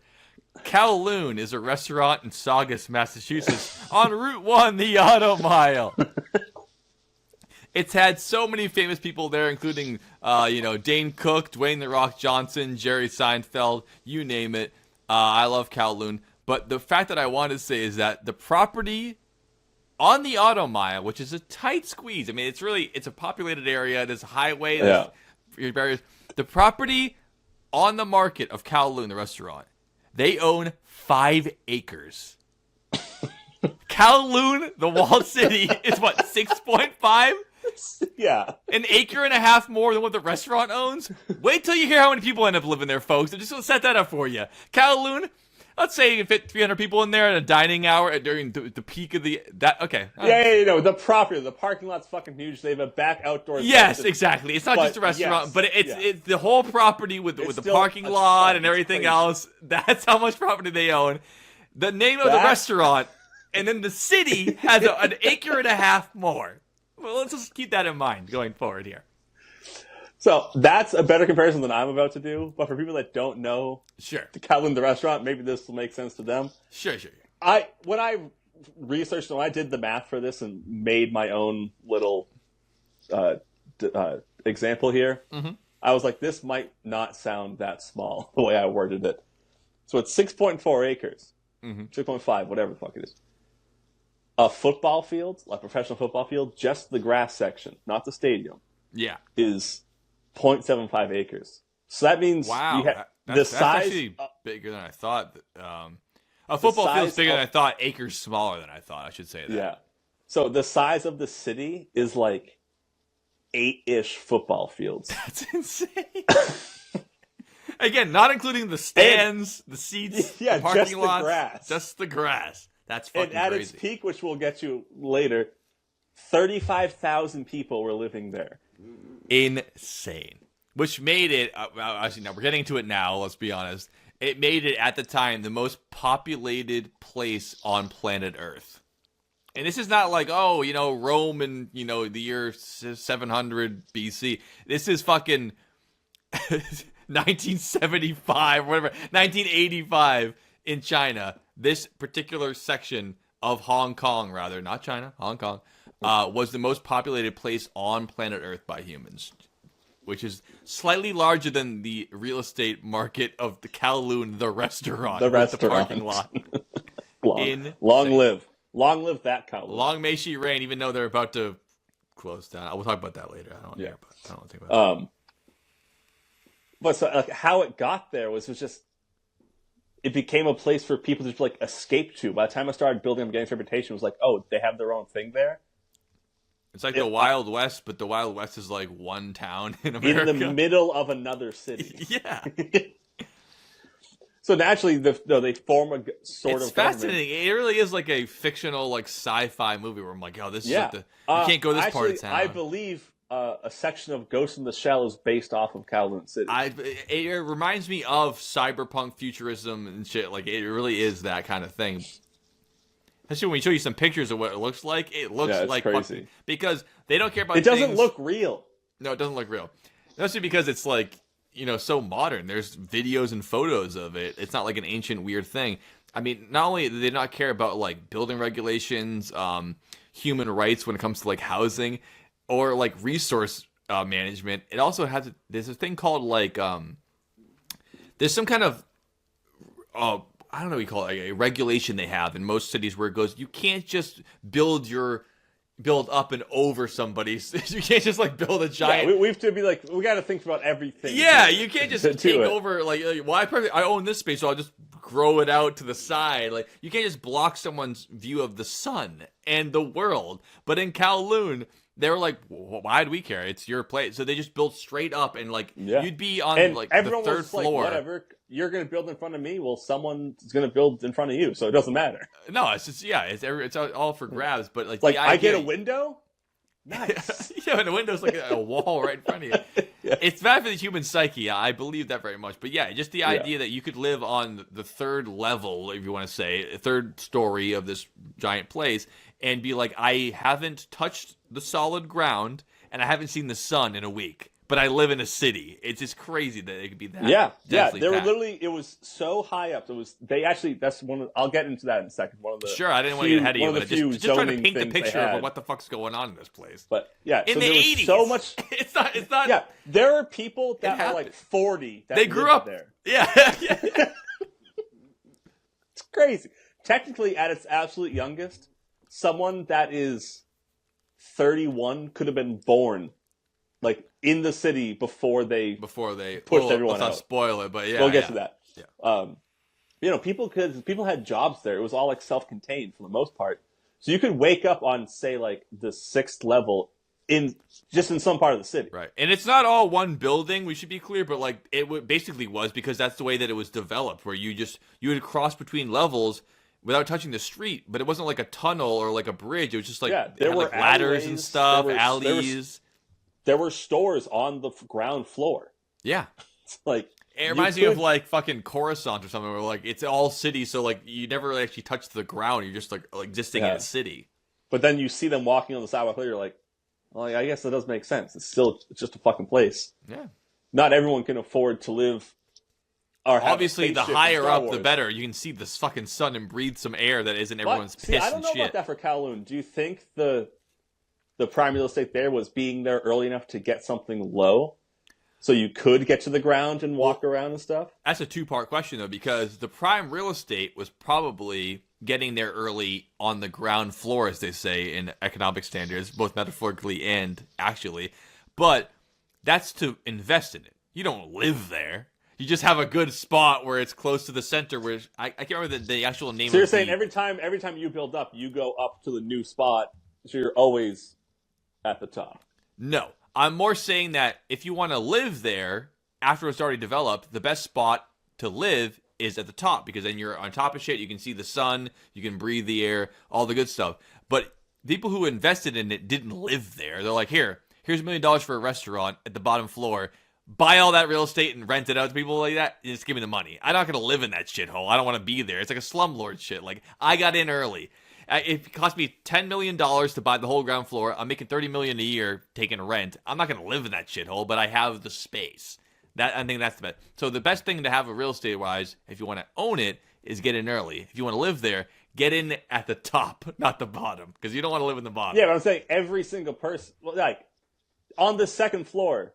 Kowloon is a restaurant in Saugus, Massachusetts, on Route 1, the Auto Mile. It's had so many famous people there, including, Dane Cook, Dwayne The Rock Johnson, Jerry Seinfeld, you name it. I love Kowloon. But the fact that I wanted to say is that the property on the Auto Mile, which is a tight squeeze. I mean, it's a populated area. There's a highway. There's barriers. The property on the market of Kowloon, the restaurant, they own 5 acres. Kowloon, the walled city, is what, 6.5? Yeah. An acre and a half more than what the restaurant owns? Wait till you hear how many people end up living there, folks. I'm just going to set that up for you. Kowloon, let's say you fit 300 people in there at a dining hour during the peak of okay. The property, the parking lot's fucking huge. They have a back outdoor. Yes, exactly. It's not just a restaurant, but it's the whole property with the parking lot and everything else. That's how much property they own. The name of the restaurant, and then the city has an acre and a half more. Well, let's just keep that in mind going forward here. So that's a better comparison than I'm about to do. But for people that don't know the Kowloon, the restaurant, maybe this will make sense to them. Sure. When I researched and when I did the math for this and made my own little example here, I was like, this might not sound that small the way I worded it. So it's 6.4 acres, 6.5, whatever the fuck it is. A football field, like a professional football field, just the grass section, not the stadium, is 0.75 acres. So that means that's actually bigger than I thought. A football field is bigger than I thought. Acres smaller than I thought. I should say that. Yeah. So the size of the city is like 8-ish football fields. That's insane. Again, not including the stands, the seats, the parking lots, just the grass. That's fucking crazy. And at its peak, which we'll get to later, 35,000 people were living there. Insane. Which made it, actually, now we're getting to it now, let's be honest. It made it, at the time, the most populated place on planet Earth. And this is not like, Rome in, the year 700 BC. This is fucking 1975, whatever, 1985 in China. This particular section of Hong Kong, rather, not China, Hong Kong, was the most populated place on planet Earth by humans, which is slightly larger than the real estate market of the Kowloon, the restaurant, the parking lot. Long live that Kowloon. Long may she reign, even though they're about to close down. We'll talk about that later. I don't want to think about that. But so, how it got there was just. It became a place for people to just, escape to. By the time I started building and getting its reputation, it was like, oh, they have their own thing there? It's like the Wild West, but the Wild West is like one town in America. In the middle of another city. Yeah. So naturally, they form a sort of fascinating. Government. It really is like a fictional, sci-fi movie where I'm like, oh, this is like you can't go this part of town. I believe a section of Ghost in the Shell is based off of Kowloon City. It reminds me of cyberpunk futurism and shit. Like, it really is that kind of thing. Especially when we show you some pictures of what it looks like. It looks like crazy. Because they don't care about it doesn't look real. No, it doesn't look real. Especially because it's so modern. There's videos and photos of it. It's not like an ancient weird thing. I mean, not only do they not care about building regulations, human rights when it comes to housing, or resource management. It also has there's a thing called there's some kind of I don't know what you call it, a regulation they have in most cities where it goes, you can't just build up and over somebody. You can't just build a giant. Yeah, we have to be we got to think about everything. Yeah, you can't just take over I own this space, so I'll just grow it out to the side. You can't just block someone's view of the sun and the world. But in Kowloon, they were like, why do we care? It's your place. So they just built straight up, and you'd be on the third floor. Whatever, you're going to build in front of me. Well, someone's going to build in front of you, so it doesn't matter. No, it's just it's all for grabs. But the idea, I get a window. Nice. Yeah, and the window's a wall right in front of you. Yeah. It's bad for the human psyche. I believe that very much. But yeah, just the idea that you could live on the third level, if you want to say, third story of this giant place, and be like, I haven't touched the solid ground and I haven't seen the sun in a week, but I live in a city. It's just crazy that it could be that. Yeah. densely They were packed. literally. It was so high up. That's one. I'll get into that in a second. One of the Sure, I didn't want to get ahead of you, one but the few just trying to zoning paint the things they picture had. of what the fuck's going on in this place. But yeah, In so the there was 80s. so much. It's not. Yeah, there are people that are happened. like 40 that They grew lived up there. Yeah. It's crazy. Technically, at its absolute youngest, someone that is 31 could have been born, like in the city before they Pushed everyone let's not out. spoil it, but yeah. We'll get to that. Yeah. People had jobs there. It was all like self-contained for the most part. So you could wake up on, say, like the 6th level in some part of the city. Right. And it's not all one building, we should be clear, but like basically was, because that's the way that it was developed, where you would cross between levels without touching the street, but it wasn't like a tunnel or like a bridge. It was just like, there were like ladders and alleyways, stuff, there were- alleys. There were stores on the ground floor. Yeah. It's like It reminds me of like fucking Coruscant or something, where like it's all city, so like you never actually touch the ground. You're just like existing in a city. But then you see them walking on the sidewalk later, you're like, well, I guess that does make sense. It's just a fucking place. Yeah. Not everyone can afford to live. Or have Obviously, a the spaceship in higher Star up, the Wars. better. You can see the fucking sun and breathe some air that isn't everyone's But, see, piss I don't and know shit. about that for Kowloon. Do you think the prime real estate there was being there early enough to get something low, so you could get to the ground and walk around and stuff? That's a two-part question, though, because the prime real estate was probably getting there early on the ground floor, as they say in economic standards, both metaphorically and actually. But that's to invest in it. You don't live there. You just have a good spot where it's close to the center. Where I can't remember the actual name. So you're of saying the, every time you build up, you go up to the new spot, so you're always at the top. No, I'm more saying that if you want to live there after it's already developed, the best spot to live is at the top, because then you're on top of shit. You can see the sun, you can breathe the air, all the good stuff. But people who invested in it didn't live there. They're like, here's $1 million for a restaurant at the bottom floor. Buy all that real estate and rent it out to people like that. Just give me the money. I'm not going to live in that shithole. I don't want to be there. It's like a slumlord shit. Like, I got in early. It cost me $10 million to buy the whole ground floor. I'm making $30 million a year taking rent. I'm not going to live in that shithole, but I have the space. I think that's the best. So the best thing to have real estate-wise, if you want to own it, is get in early. If you want to live there, get in at the top, not the bottom, because you don't want to live in the bottom. Yeah, but I'm saying every single person, like, on the second floor,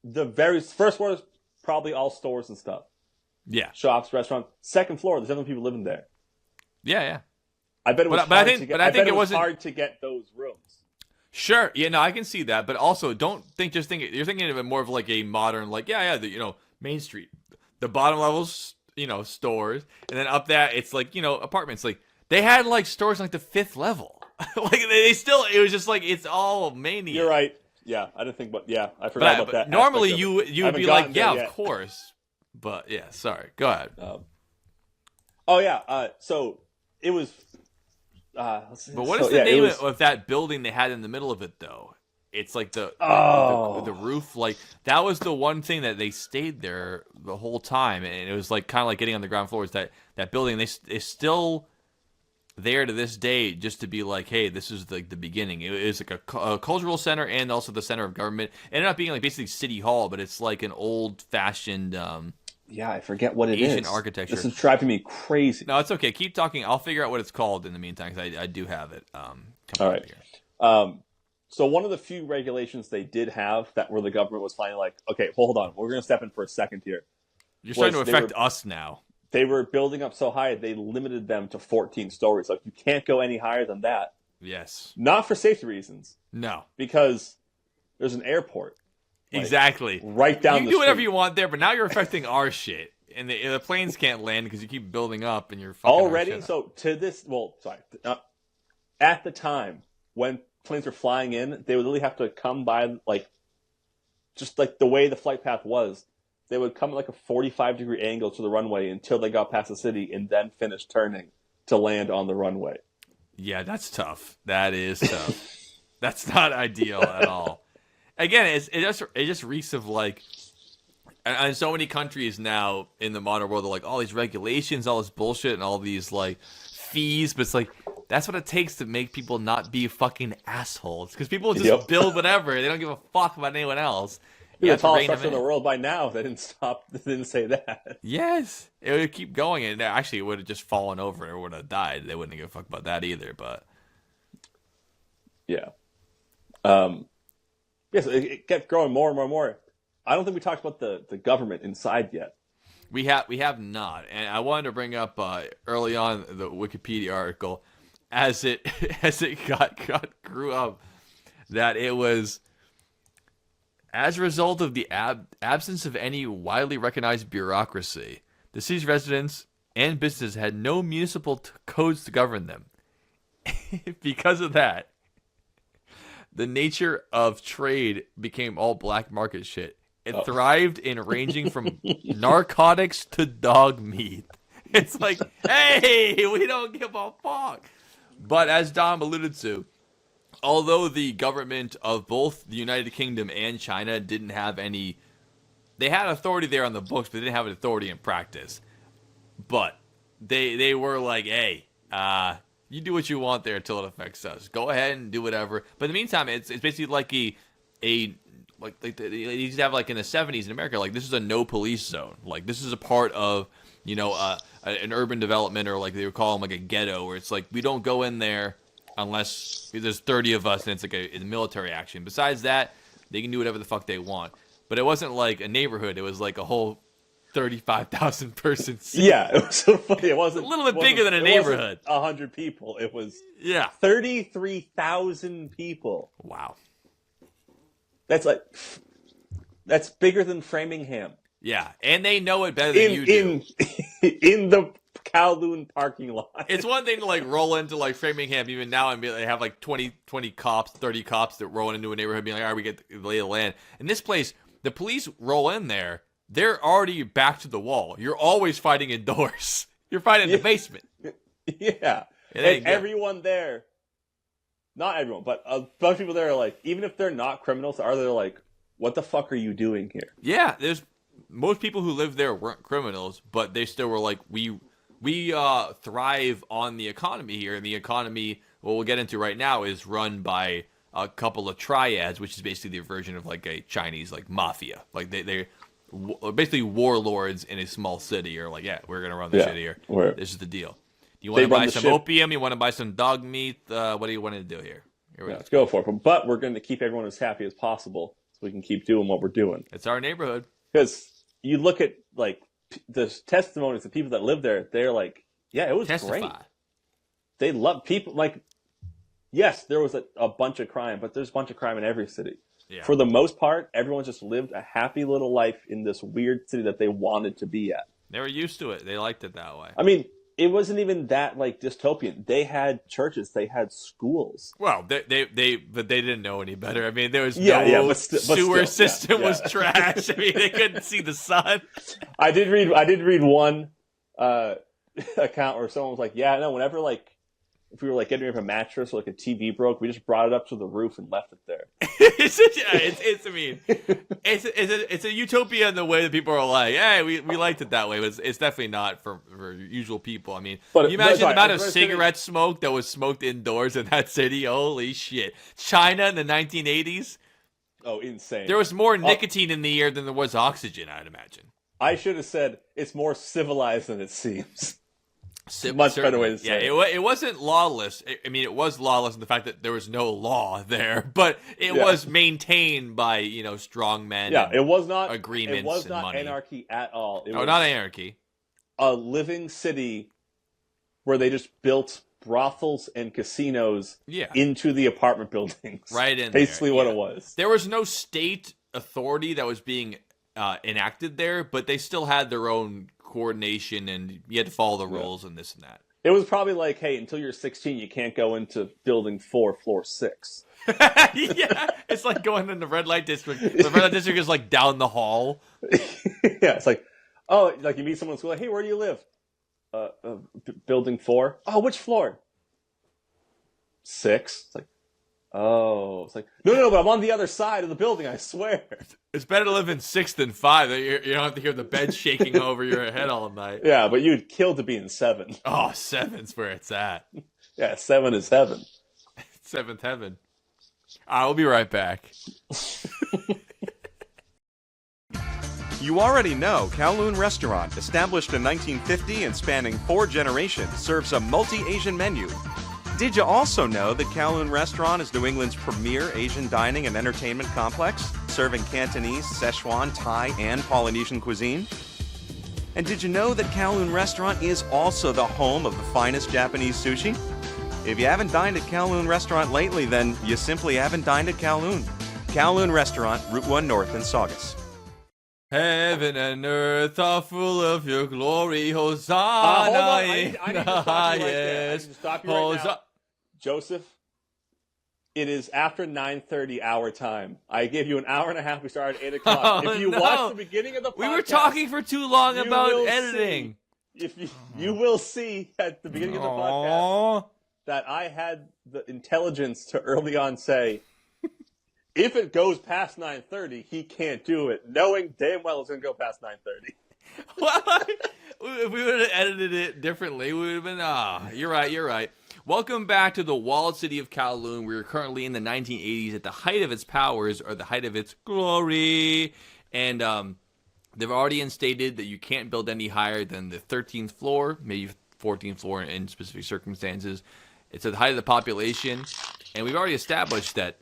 the very first floor is probably all stores and stuff. Yeah. Shops, restaurants. Second floor, there's definitely people living there. Yeah. I bet it was I think it was wasn't hard to get those rooms. Sure, yeah, no, I can see that, but also you're thinking of it more of like a modern, like Main Street, the bottom levels, stores, and then up that it's like apartments. Like they had like stores on, like the 5th level, like it was just like it's all mania. You're right. Yeah, I didn't think, I forgot about that. Normally aspect of it. you I would be haven't like, gotten yeah, there of yet. course, but yeah, sorry, go ahead. So it was. But what is the name of that building they had in the middle of it, though? It's like the roof. Like that was the one thing that they stayed there the whole time, and it was like kind of like getting on the ground floor. Is that building? It's still there to this day, just to be like, hey, this is like the beginning. It is like a cultural center and also the center of government. It ended up being like basically City Hall, but it's like an old-fashioned. I forget what it is. Asian architecture. This is driving me crazy. No, it's okay. Keep talking. I'll figure out what it's called in the meantime, because I do have it. All right. Here. So one of the few regulations they did have that where the government was finally like, okay, hold on, we're going to step in for a second here. You're starting to affect us now. They were building up so high, they limited them to 14 stories. Like, you can't go any higher than that. Yes. Not for safety reasons. No. Because there's an airport. Like, exactly. Right down the street. You can do whatever you want there, but now you're affecting our shit. And the planes can't land because you keep building up and you're fucking already. Our shit So to this, at the time when planes were flying in, they would really have to come by just like the way the flight path was. They would come at like a 45-degree angle to the runway until they got past the city and then finish turning to land on the runway. Yeah, that's tough. That is tough. That's not ideal at all. Again, it just reeks of like. And so many countries now in the modern world are like all these regulations, all this bullshit, and all these like fees. But it's like That's what it takes to make people not be fucking assholes. Because people just build whatever. They don't give a fuck about anyone else. The tallest structure in the world by now. They didn't say that. Yes. It would keep going. And actually, it would have just fallen over or would have died. They wouldn't give a fuck about that either. But yeah. Yes, it kept growing more and more and more. I don't think we talked about the government inside yet. We have not. And I wanted to bring up early on the Wikipedia article as it grew up that it was as a result of the absence of any widely recognized bureaucracy. The city's residents and businesses had no municipal codes to govern them. Because of that, the nature of trade became all black market shit. It thrived in ranging from narcotics to dog meat. It's like, hey, we don't give a fuck. But as Dom alluded to, although the government of both the United Kingdom and China didn't have any, they had authority there on the books, but they didn't have an authority in practice. But they were like, hey, you do what you want there until it affects us. Go ahead and do whatever. But in the meantime, it's basically like like they used to have like in the 70s in America, like this is a no police zone. Like this is a part of, an urban development, or like they would call them like a ghetto, where it's like we don't go in there unless there's 30 of us and it's like a military action. Besides that, they can do whatever the fuck they want. But it wasn't like a neighborhood. It was like a whole 35,000 person city. Yeah, it was so funny. It wasn't a little bit bigger than a neighborhood. 100 people. It was 33,000 people. Wow. That's bigger than Framingham. Yeah, and they know it better than you do. In the Kowloon parking lot. It's one thing to like roll into like Framingham even now and they have like 20 cops, 30 cops that roll into a neighborhood being like, all right, we get the lay of the land. In this place, the police roll in there, they're already back to the wall. You're always fighting indoors. You're fighting in the basement. Yeah. And everyone there, not everyone, but a bunch of people there are like, even if they're not criminals, they're like, what the fuck are you doing here? Yeah, most people who lived there weren't criminals, but they still were like, we thrive on the economy here, and the economy, what we'll get into right now, is run by a couple of triads, which is basically the version of like a Chinese like mafia. Like they're basically warlords in a small city, or like, yeah, we're gonna run the shit here. This is the deal. Do you want to buy some opium? You want to buy some dog meat? What do you want to do here? Let's go for it. But we're going to keep everyone as happy as possible, so we can keep doing what we're doing. It's our neighborhood. Because you look at like the testimonies of people that live there, they're like, yeah, it was great. They love people. Like, yes, there was a bunch of crime, but there's a bunch of crime in every city. Yeah. For the most part, everyone just lived a happy little life in this weird city that they wanted to be at. They were used to it. They liked it that way. I mean, it wasn't even that like dystopian. They had churches. They had schools. Well, but they didn't know any better. I mean, there was no sewer system was trash. I mean, they couldn't see the sun. I did read one account where someone was like, "Yeah, no. Whenever like if we were like getting rid of a mattress or like a TV broke, we just brought it up to the roof and left it there." It's a utopia in the way that people are like, hey, we liked it that way. But it's definitely not for usual people. I mean, can you imagine the amount of cigarette smoke that was smoked indoors in that city? Holy shit. China in the 1980s? Oh, insane. There was more nicotine in the air than there was oxygen, I'd imagine. I should have said it's more civilized than it seems. Much better way to say it. It wasn't lawless. I mean, it was lawless in the fact that there was no law there, but it was maintained by, strong men. Yeah, it was not agreements. It was and not money. Anarchy at all. It was not anarchy. A living city where they just built brothels and casinos into the apartment buildings. Right in basically there. What it was. There was no state authority that was being enacted there, but they still had their own coordination, and you had to follow the rules and this and that. It was probably like, hey, until you're 16, you can't go into building 4, floor 6. Yeah, it's like going in the red light district. The red light district is like down the hall. Yeah, it's like, oh, like you meet someone in school, like, hey, where do you live? Building 4. Oh, which floor? 6. It's like, oh, it's like, no, but I'm on the other side of the building, I swear. It's better to live in 6 than 5. You don't have to hear the bed shaking over your head all night. Yeah, but you'd kill to be in 7. Oh, 7's where it's at. Yeah, 7 is heaven. Seventh heaven. I'll be right back. You already know Kowloon Restaurant, established in 1950 and spanning 4 generations, serves a multi-Asian menu. Did you also know that Kowloon Restaurant is New England's premier Asian dining and entertainment complex, serving Cantonese, Szechuan, Thai, and Polynesian cuisine? And did you know that Kowloon Restaurant is also the home of the finest Japanese sushi? If you haven't dined at Kowloon Restaurant lately, then you simply haven't dined at Kowloon. Kowloon Restaurant, Route 1 North in Saugus. Heaven and earth are full of your glory, Hosanna Hold on. I need in to the stop you right there. I need highest. to stop you right now. Joseph, it is after 9:30 our time. I gave you an hour and a half. We started at 8 o'clock. Oh, if you no. watch the beginning of the podcast, We were talking for too long you about will editing. see- If you will see at the beginning of the podcast Aw. that I had the intelligence to early on say, if it goes past 9:30, he can't do it, knowing damn well it's going to go past 9:30. Well, if we would have edited it differently, we would have been, you're right. Welcome back to the walled city of Kowloon. We're currently in the 1980s at the height of its powers, or the height of its glory. And they've already instated that you can't build any higher than the 13th floor, maybe 14th floor in specific circumstances. It's at the height of the population. And we've already established that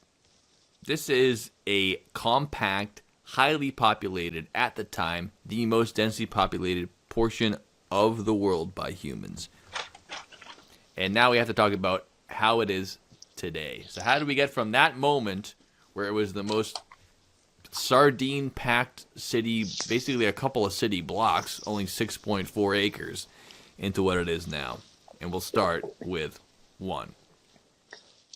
this is a compact, highly populated, at the time, the most densely populated portion of the world by humans. And now we have to talk about how it is today. So how do we get from that moment where it was the most sardine-packed city, basically a couple of city blocks, only 6.4 acres, into what it is now? And we'll start with 1.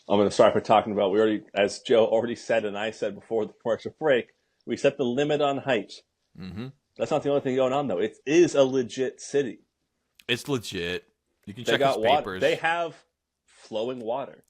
I'm going to start by talking about, as Joe already said and I said before the commercial break, we set the limit on height. Mm-hmm. That's not the only thing going on, though. It is a legit city. It's legit. You can They check got its water. papers. They have flowing water.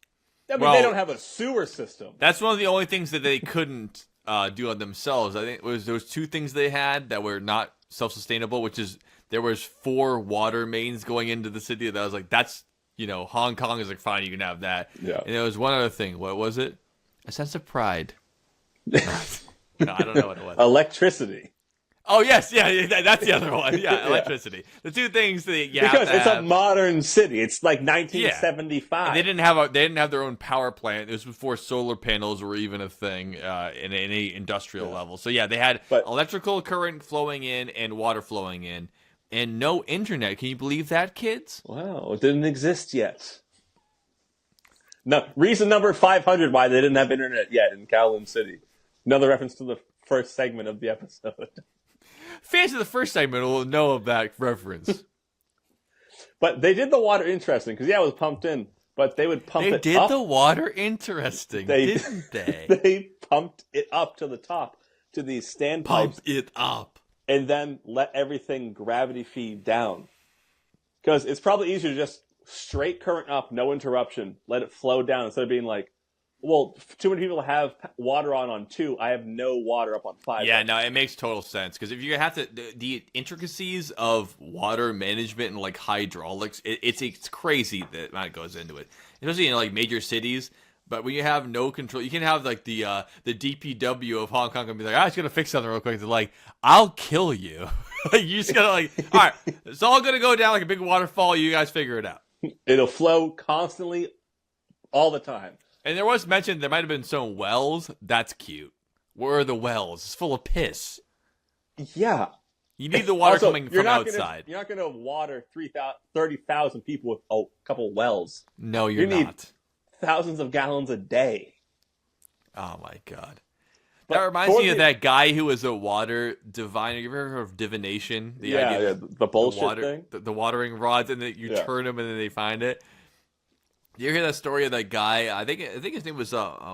I mean, Well, they don't have a sewer system. That's one of the only things that they couldn't do on themselves. I think there was 2 things they had that were not self-sustainable, which is there was 4 water mains going into the city. That I was like, that's, Hong Kong is like, fine, you can have that. Yeah. And there was one other thing. What was it? A sense of pride. No, I don't know what it was. Electricity. Oh, yes. Yeah, that's the other one. Yeah, electricity. The 2 things that you Because have to it's have. a modern city. It's like 1975. And they didn't have their own power plant. It was before solar panels were even a thing in any industrial level. So yeah, they had electrical current flowing in and water flowing in, and no internet. Can you believe that, kids? Wow, it didn't exist yet. No, reason number 500 why they didn't have internet yet in Kowloon City. Another reference to the first segment of the episode. Fans of the first segment will know of that reference. But they did the water interesting, because, it was pumped in. But they would pump it up. They did the water interesting, didn't they? They pumped it up to the top, to these standpipes. Pump it up. And then let everything gravity feed down. Because it's probably easier to just straight current up, no interruption, let it flow down, instead of being like, well, too many people have water on 2. I have no water up on 5. Yeah, no, it makes total sense. Because if you have to, the intricacies of water management and like hydraulics, it's crazy the amount that goes into it. Especially in like major cities. But when you have no control, you can have like the DPW of Hong Kong and be like, I was gonna fix something real quick. They're like, I'll kill you. Like, you just gotta all right, it's all gonna go down like a big waterfall. You guys figure it out. It'll flow constantly, all the time. And there was mentioned there might have been some wells. That's cute. Where are the wells? It's full of piss. Yeah. You need the water Also, coming from outside. You're not going to water 30,000 people with a couple wells. No, you're you need not. thousands of gallons a day. Oh, my God. But That reminds me of that guy who was a water diviner. You ever heard of divination? The bullshit thing? The watering rods, and then you turn them and then they find it. You hear that story of that guy? I think his name was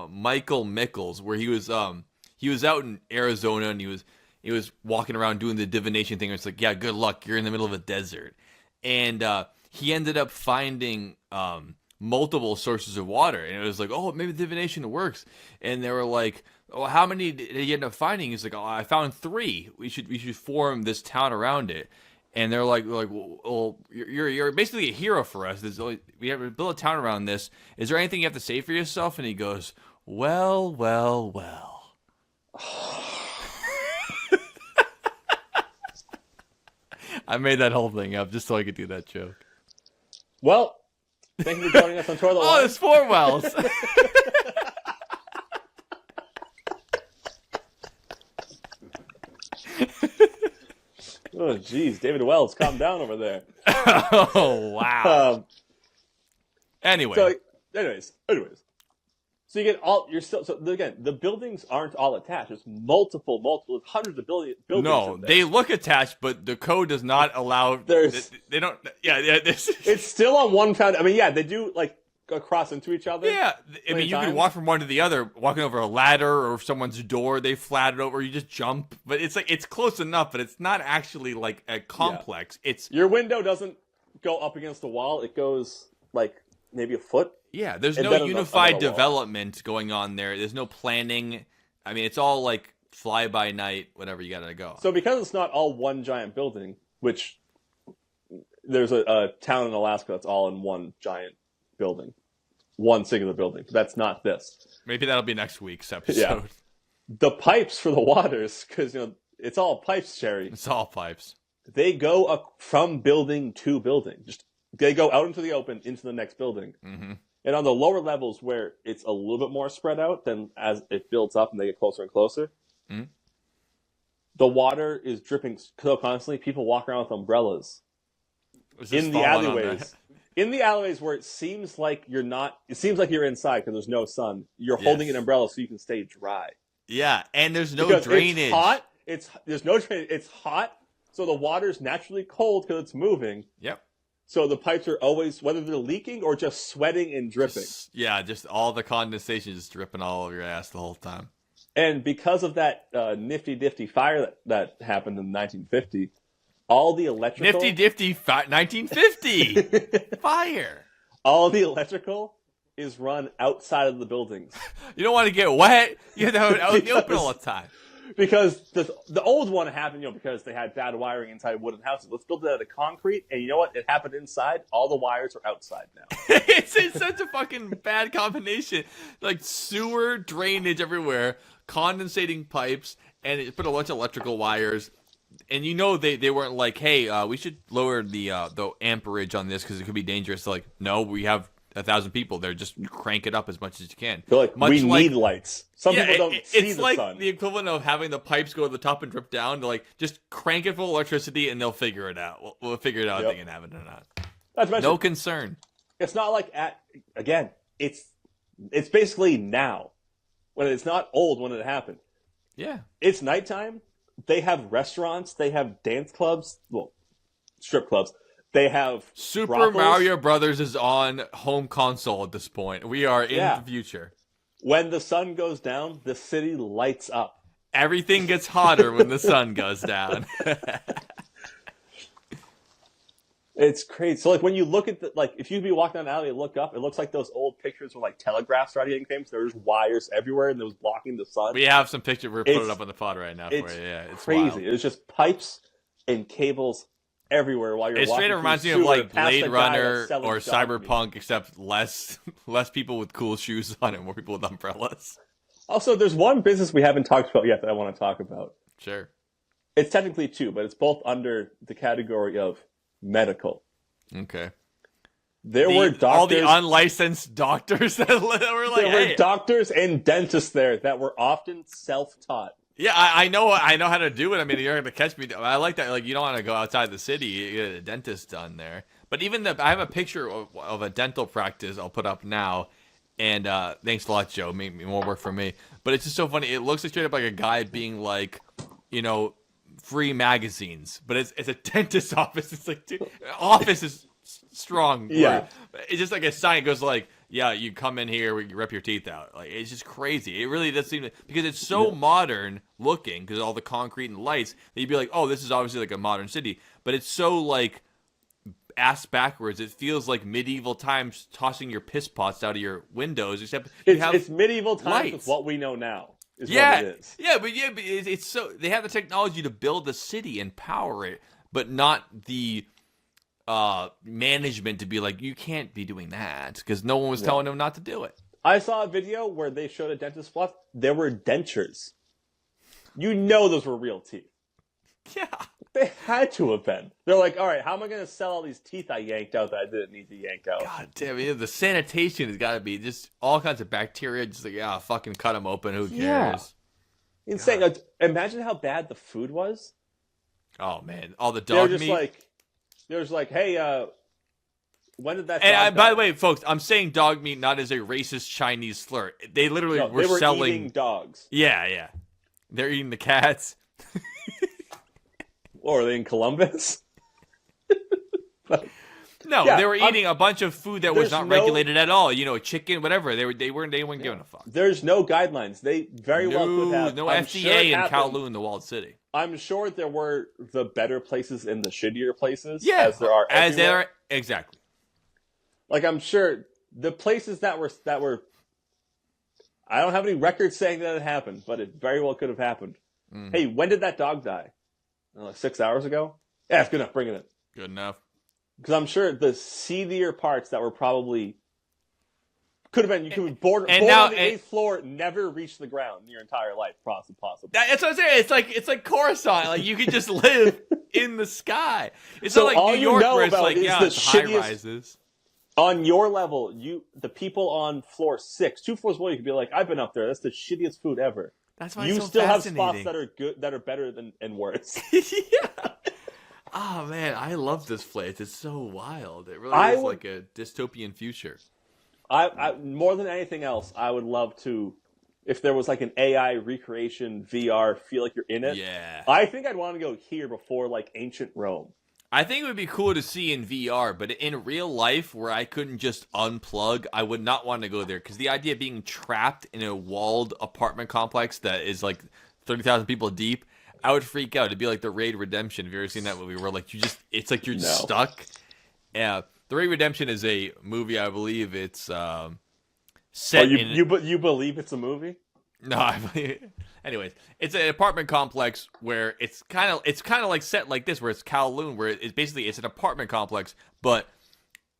Michael Mickles, where he was out in Arizona and he was walking around doing the divination thing. It's like, yeah, good luck. You're in the middle of a desert, and he ended up finding multiple sources of water, and it was like, oh, maybe divination works. And they were like, oh, how many did you end up finding? He's like, oh, I found 3. We should form this town around it. And they're like, well, you're basically a hero for us. We have to build a town around this. Is there anything you have to say for yourself? And he goes, well. I made that whole thing up just so I could do that joke. Well, thank you for joining us on Tour the Line. Oh, there's 4 wells. Oh, jeez, David Wells, calm down over there. Oh, wow. Anyways, so you get you're still, so again, the buildings aren't all attached. There's multiple, hundreds of buildings. No, they look attached, but the code does not allow. They don't. Yeah. It's still on one foundation. I mean, yeah, they do like cross into each other. Yeah, I mean, you can walk from one to the other, walking over a ladder or someone's door. They flat it over. You just jump, but it's like it's close enough, but it's not actually like a complex. Yeah. It's your window doesn't go up against the wall. It goes like maybe a foot. Yeah, there's no unified development going on there. There's no planning. I mean, it's all like fly by night, whatever you gotta go. So because it's not all one giant building, which there's a town in Alaska that's all in one giant building, one singular building. That's not this. Maybe that'll be next week's episode. Yeah. The pipes for the waters, because it's all pipes, Sherry. It's all pipes. They go from building to building. They go out into the open into the next building. Mm-hmm. And on the lower levels where it's a little bit more spread out, then as it builds up and they get closer and closer, the water is dripping so constantly. People walk around with umbrellas in the alleyways. In the alleyways where it seems like you're inside because there's no sun. You're holding an umbrella so you can stay dry. Yeah, and there's no drainage. It's hot. There's no drainage. It's hot, so the water's naturally cold because it's moving. Yep. So the pipes are always, whether they're leaking or just sweating and dripping. Just all the condensation just dripping all over your ass the whole time. And because of that nifty fire that happened in 1950, all the electrical... Nifty 1950! Fire! All the electrical is run outside of the buildings. You don't want to get wet. You have to have it out in the open all the time. Because the old one happened, because they had bad wiring inside wooden houses. Let's build it out of concrete, and you know what? It happened inside. All the wires are outside now. It's such a fucking bad combination. Like sewer drainage everywhere, condensating pipes, and it put a bunch of electrical wires. And they weren't like, hey, we should lower the amperage on this because it could be dangerous. Like, no, we have 1,000 people there. Just crank it up as much as you can. They're like, we need lights. Some people don't see the sun. It's like the equivalent of having the pipes go to the top and drip down. They're like, just crank it full of electricity and they'll figure it out. We'll figure it out if they can have it or not. No concern. It's not like, it's basically now. When it's not old when it happened. Yeah. It's nighttime. They have restaurants. They have dance clubs. Well, strip clubs. They have Super brothels. Mario Brothers is on home console at this point. We are in the future. When the sun goes down, the city lights up. Everything gets hotter when the sun goes down. It's crazy. So, when you look at if you'd be walking down an alley and look up, it looks like those old pictures where telegraphs started getting famous. There's wires everywhere and it was blocking the sun. We have some pictures. We're putting it up on the pod right now for you. Yeah, it's crazy. Wild. It was just pipes and cables everywhere while you're walking. It straight up reminds me of Blade Runner or Cyberpunk, except less people with cool shoes on and more people with umbrellas. Also, there's one business we haven't talked about yet that I want to talk about. Sure. It's technically two, but it's both under the category of medical. Okay. There were doctors, all the unlicensed doctors that were like, there were doctors and dentists there that were often self-taught. Yeah, I know how to do it. I mean, you're going to catch me. I like that. Like, you don't want to go outside the city. You get a dentist done there. But even I have a picture of a dental practice I'll put up now. And thanks a lot, Joe. Make more work for me. But it's just so funny. It looks straight up like a guy being like, free magazines. But it's a dentist's office. It's like, dude, office is strong. Yeah. It's just like a sign. It goes like, yeah, you come in here, we rip your teeth out. Like, it's just crazy. It really does seem because it's so modern looking because of all the concrete and lights that you'd be like, oh, this is obviously like a modern city. But it's so like ass backwards. It feels like medieval times tossing your piss pots out of your windows. Except it's medieval times with what we know now. What it is. Yeah, but it's so they have the technology to build a city and power it. but not the management to be like, you can't be doing that, because no one was telling them not to do it. I saw a video where they showed a dentist floss. There were dentures. You know those were real teeth. Yeah. They had to have been. They're like, all right, how am I going to sell all these teeth I yanked out that I didn't need to yank out? God damn it. The sanitation has got to be just all kinds of bacteria. Just like, yeah, fucking cut them open. Who cares? Yeah. Insane. Like, imagine how bad the food was. Oh, man. All the dog meat. They were just like, hey, when did that And by the way, folks, I'm saying dog meat not as a racist Chinese slur. They literally were selling... eating dogs. Yeah. They're eating the cats. Or are they in Columbus? No, they were eating a bunch of food that was not regulated at all. You know, chicken, whatever. They weren't giving a fuck. There's no guidelines. They very well could have. No FDA in Kowloon, the walled city. I'm sure there were the better places and the shittier places. Yeah, as there are. Exactly. Like, I'm sure the places that were. I don't have any records saying that it happened, but it very well could have happened. Mm. Hey, when did that dog die? Like 6 hours ago? Yeah, it's good enough. Bring it in. Good enough. Because I'm sure the seedier parts that were probably could have been. You could born on the 8th floor, never reach the ground in your entire life, possible. That's what I'm saying. It's like Coruscant. Like, you could just live in the sky. It's so not like New York where it's like, it's high rises. On your level, the people on floor 6, 2 floors below, you could be like, I've been up there. That's the shittiest food ever. That's why you it's so still have fascinating. spots that are good, that are better than and worse. Yeah. Oh man, I love this place. It's so wild. It really is like a dystopian future. I more than anything else, I would love to, if there was like an AI recreation VR, feel like you're in it. Yeah. I think I'd want to go here before like ancient Rome. I think it would be cool to see in VR, but in real life, where I couldn't just unplug, I would not want to go there. Because the idea of being trapped in a walled apartment complex that is like 30,000 people deep, I would freak out. It'd be like the Raid Redemption. Have you ever seen that movie where like it's like you're stuck? Yeah. The Raid Redemption is a movie, I believe it's set in... You believe it's a movie? No, anyways, it's an apartment complex where it's kind of like set like this, where it's Kowloon, where it's an apartment complex, but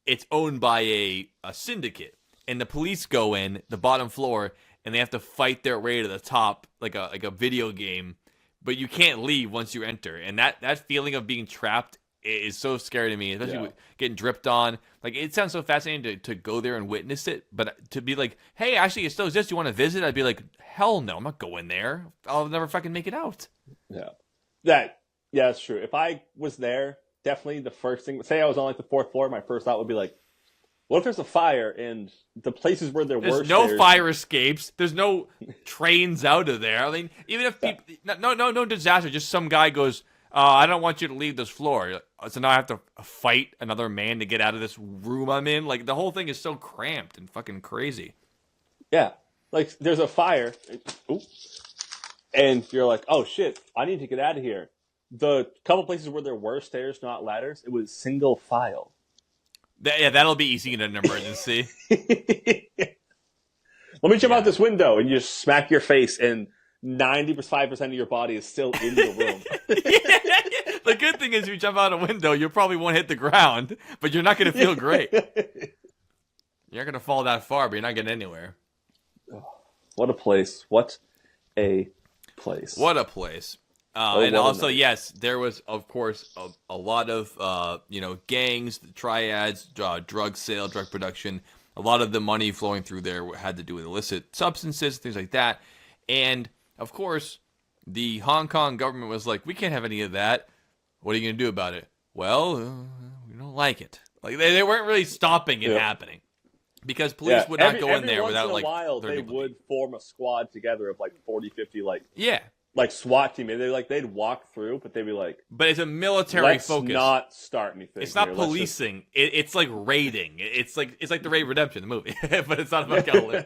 it's owned by a syndicate, and the police go in the bottom floor and they have to fight their way to the top like a video game, but you can't leave once you enter, and that feeling of being trapped is so scary to me, especially with getting dripped on. Like, it sounds so fascinating to go there and witness it, but to be like, hey, actually, it still exists. You want to visit? I'd be like, hell no, I'm not going there. I'll never fucking make it out. Yeah. That's true. If I was there, definitely the first thing, say I was on like the 4th floor, my first thought would be like, what if there's a fire and the places where there were There's no fire escapes. There's no trains out of there. I mean, even if people, no disaster, just some guy goes, I don't want you to leave this floor. So now I have to fight another man to get out of this room I'm in. Like, the whole thing is so cramped and fucking crazy. Yeah. Like, there's a fire. And you're like, oh, shit, I need to get out of here. The couple places where there were stairs, not ladders, it was single file. That'll be easy in an emergency. Let me jump out this window, and you just smack your face, and 95% of your body is still in the room. The good thing is, if you jump out a window, you probably won't hit the ground, but you're not going to feel great. You're not going to fall that far, but you're not getting anywhere. What a place. What a place. What a place. And also, yes, there was, of course, a lot of, gangs, triads, drug sale, drug production. A lot of the money flowing through there had to do with illicit substances, things like that. And, of course, the Hong Kong government was like, we can't have any of that. What are you going to do about it? Well, we don't like it. Like, they weren't really stopping it happening. Because police would not go in there without, like, while they would form a squad together of, like, 40, 50, like SWAT team. They'd walk through, but they'd be like, but it's a military focus. Not start anything. It's not policing. It's like raiding. It's like the Raid Redemption, the movie, but it's not about Kowloon.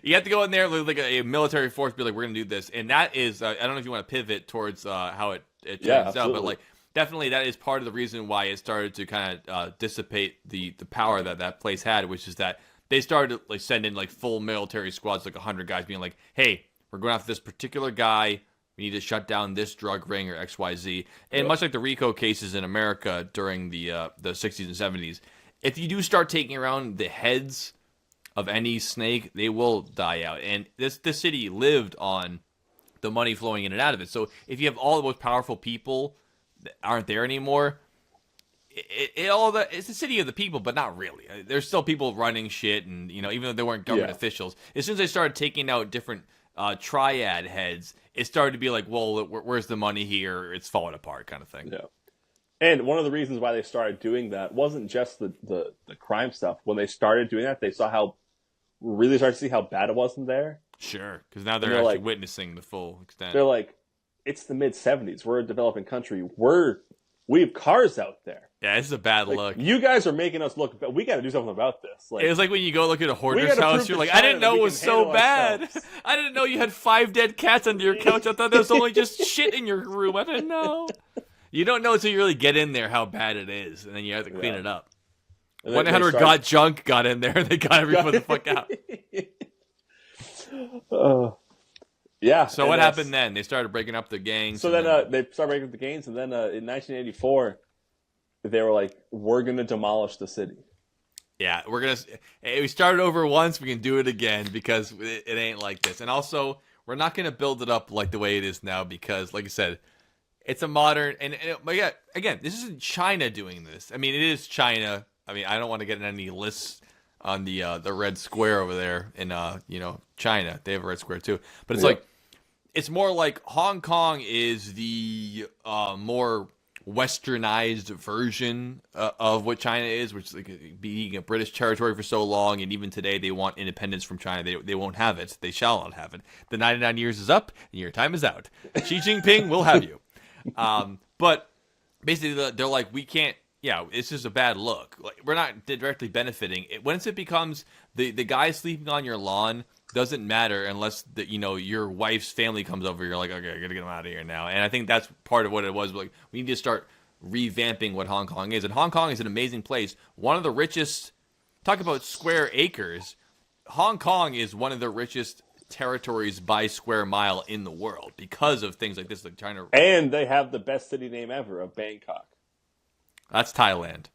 You have to go in there with like a military force, be like, we're gonna do this, and that is I don't know if you want to pivot towards how it turns out, but like definitely that is part of the reason why it started to kind of dissipate the power that place had, which is that they started to like send in like full military squads, like 100 guys, being like, hey, we're going after this particular guy. We need to shut down this drug ring or XYZ. And much like the RICO cases in America during the 60s and 70s, if you do start taking around the heads of any snake, they will die out. And this city lived on the money flowing in and out of it. So if you have all the most powerful people that aren't there anymore, it's the city of the people, but not really. There's still people running shit, and even though they weren't government officials, as soon as they started taking out different triad heads, it started to be like, well, where's the money here? It's falling apart, kind of thing. Yeah. And one of the reasons why they started doing that wasn't just the crime stuff. When they started doing that, they really started to see how bad it was in there. Sure, because now they're actually witnessing the full extent. They're like, it's the mid-'70s. We're a developing country. We have cars out there. Yeah, this is a bad look. You guys are making us look bad. We got to do something about this. It was like when you go look at a hoarder's house, you're like, I didn't know it was so bad. I didn't know you had 5 dead cats under your couch. I thought there was only just shit in your room. I didn't know. You don't know until you really get in there how bad it is, and then you have to clean it up. 1-800-GOT-JUNK got in there, and they got everybody the fuck out. Yeah. So what happened then? They started breaking up the gangs. So then they started breaking up the gangs, and then in 1984, they were like, we're going to demolish the city. Yeah, we started over once, we can do it again, because it ain't like this. And also, we're not going to build it up like the way it is now, because, like I said, it's a modern, but yeah, again, this isn't China doing this. I mean, it is China. I mean, I don't want to get in any lists on the Red Square over there in China. They have a Red Square too, but it's it's more like Hong Kong is the more westernized version of what China is, which is like being a British territory for so long, and even today they want independence from China. They won't have it. They shall not have it. The 99 years is up, and your time is out. Xi Jinping will have you. But basically, they're like, we can't. Yeah, it's just a bad look. Like, we're not directly benefiting. Once it becomes the guy sleeping on your lawn doesn't matter unless your wife's family comes over. You're like, okay, I gotta get them out of here now. And I think that's part of what it was. Like, we need to start revamping what Hong Kong is. And Hong Kong is an amazing place. One of the richest. Talk about square acres. Hong Kong is one of the richest territories by square mile in the world because of things like this, like China. And they have the best city name ever of Bangkok. That's Thailand.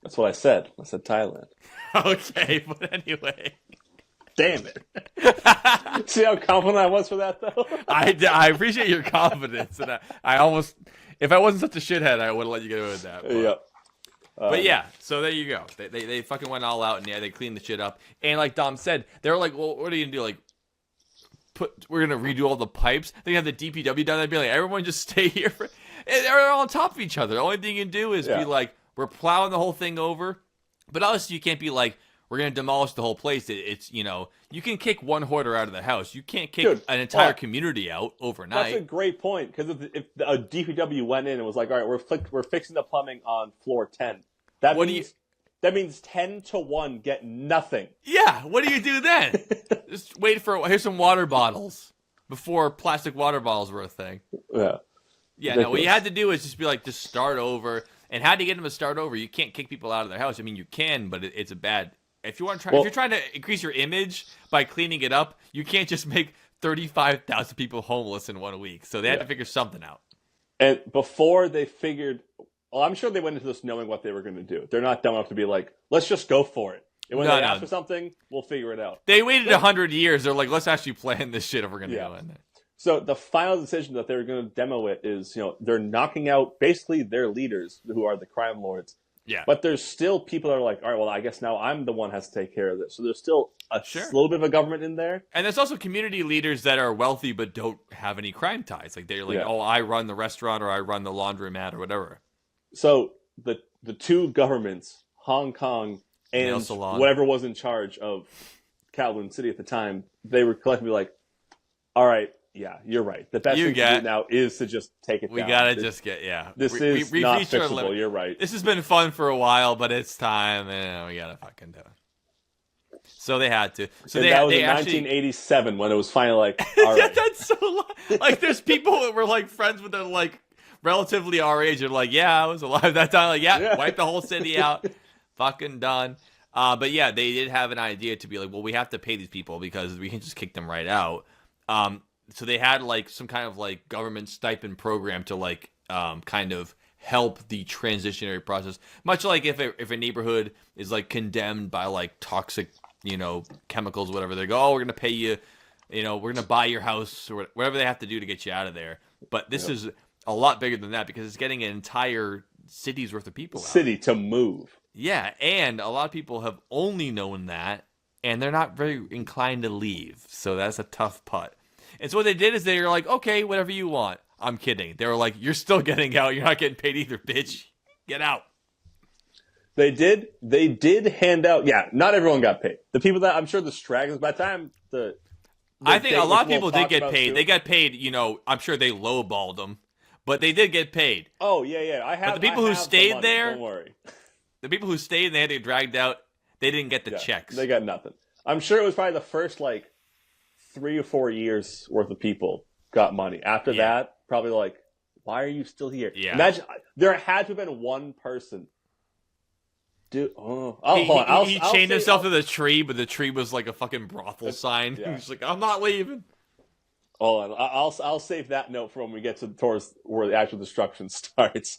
That's what I said. I said Thailand. Okay, but anyway. Damn it. See how confident I was for that, though? I appreciate your confidence. And I almost, if I wasn't such a shithead, I would have let you get away with that. But, yep. But yeah, so there you go. They fucking went all out, and yeah, they cleaned the shit up. And like Dom said, they were like, well, what are you going to do? Like, we're going to redo all the pipes? They have the DPW down there being like, everyone just stay here. They're all on top of each other. The only thing you can do is be like, we're plowing the whole thing over. But also, you can't be like, we're going to demolish the whole place. It's, you can kick one hoarder out of the house. You can't kick an entire community out overnight. That's a great point, because if a DPW went in and was like, all right, we're fixing the plumbing on floor 10, that means 10 to 1 get nothing. Yeah, what do you do then? Just wait here's some water bottles before plastic water bottles were a thing. Yeah. Yeah, no, what you had to do is just be like, just start over. And how do you get them to start over? You can't kick people out of their house. I mean, you can, but it's a bad. If you want to try, if you're trying to increase your image by cleaning it up, you can't just make 35,000 people homeless in 1 week. So they had to figure something out. And before they figured, well, I'm sure they went into this knowing what they were going to do. They're not dumb enough to be like, let's just go for it. And when they ask for something, we'll figure it out. They waited 100 years. They're like, let's actually plan this shit if we're going to go in there. So the final decision that they were going to demo it is, they're knocking out basically their leaders, who are the crime lords. Yeah. But there's still people that are like, all right, well, I guess now I'm the one who has to take care of this. So there's still a little bit of a government in there. And there's also community leaders that are wealthy but don't have any crime ties. Like, they're like, oh, I run the restaurant, or I run the laundromat, or whatever. So the two governments, Hong Kong and whatever was in charge of Kowloon City at the time, they were collectively like, all right, yeah, you're right. The best thing to do now is to just take it down. We gotta This is not fixable. You're right. This has been fun for a while, but it's time, and we gotta fucking do it. So they had to. So that was in 1987 when it was finally like, all right. That's so like, there's people that were like friends with them, like relatively our age, and like, yeah, I was alive that time. Like, wipe the whole city out. Fucking done. But yeah, they did have an idea to be like, well, we have to pay these people because we can just kick them right out. so they had like some kind of like government stipend program to like kind of help the transitionary process. Much like if a neighborhood is like condemned by like toxic, chemicals, whatever, they go, oh, we're gonna pay you, we're gonna buy your house or whatever they have to do to get you out of there. But this is a lot bigger than that because it's getting an entire city's worth of people out. City to move. Yeah, and a lot of people have only known that, and they're not very inclined to leave. So that's a tough putt. And so what they did is they were like, okay, whatever you want. I'm kidding. They were like, you're still getting out. You're not getting paid either, bitch. Get out. They did hand out. Yeah, not everyone got paid. The people that I'm sure the stragglers by the time I think a lot of people did get paid. They got paid. I'm sure they lowballed them, but they did get paid. Oh yeah. But the people who stayed there, don't worry. The people who stayed and they had to get dragged out, they didn't get the checks. They got nothing. I'm sure it was probably the first 3 or 4 years worth of people got money. After that, probably why are you still here? Yeah. Imagine there had to have been one person. Dude, he chained himself to the tree, but the tree was like a fucking brothel sign. Yeah. He's like, I'm not leaving. Hold on, I'll save that note for when we get towards where the actual destruction starts.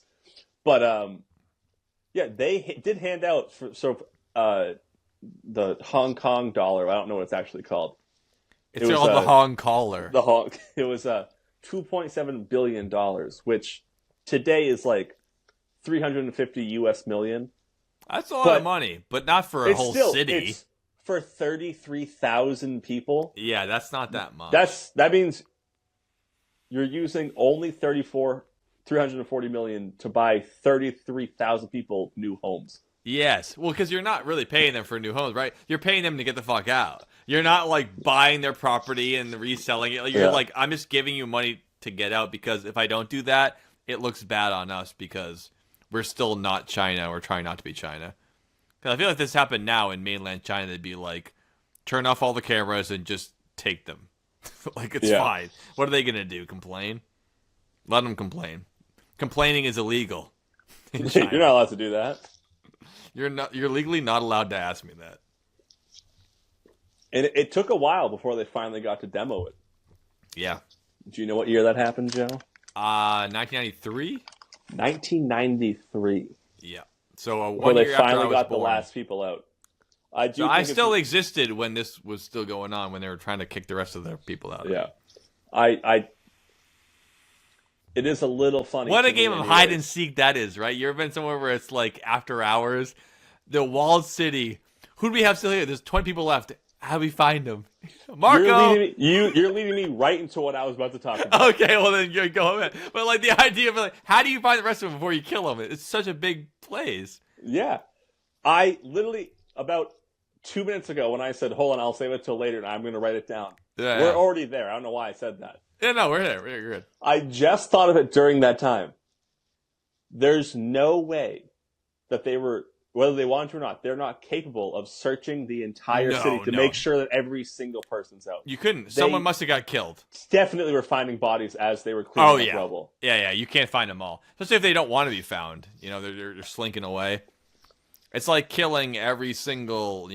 But they did hand out for the Hong Kong dollar. I don't know what it's actually called. It's called the Hong Collar. It was $2.7 billion, which today is like 350 US million. That's a lot of money, but not for a whole city. It's for 33,000 people. Yeah, that's not that much. That means you're using only 340 million to buy 33,000 people new homes. Yes. Well, because you're not really paying them for new homes, right? You're paying them to get the fuck out. You're not buying their property and reselling it. You're I'm just giving you money to get out because if I don't do that, it looks bad on us because we're still not China. We're trying not to be China. Because I feel like this happened now in mainland China. They'd be like, turn off all the cameras and just take them. It's fine. What are they going to do? Complain? Let them complain. Complaining is illegal in China. You're not allowed to do that. You're legally not allowed to ask me that. And it took a while before they finally got to demo it. Yeah. Do you know what year that happened, Joe? 1993? 1993. Yeah. So when they finally got born. the last people out. I still existed when this was still going on, when they were trying to kick the rest of their people out. Yeah. It is a little funny. What a game of hide and seek that is, right? You ever been somewhere where it's like after hours? The walled city. Who do we have still here? There's 20 people left. How do we find them? Marco! You're leading me right into what I was about to talk about. Okay, well then you go ahead. But the idea of how do you find the rest of them before you kill them? It's such a big place. Yeah. I literally, about 2 minutes ago when I said, hold on, I'll save it till later and I'm going to write it down. Yeah, We're already there. I don't know why I said that. Yeah, no, we're there. We're good. I just thought of it during that time. There's no way that they were, whether they wanted to or not, they're not capable of searching the entire city to make sure that every single person's out. You couldn't. Someone must have got killed. Definitely were finding bodies as they were cleaning up rubble. Yeah. You can't find them all. Especially if they don't want to be found. They're slinking away. It's like killing every single,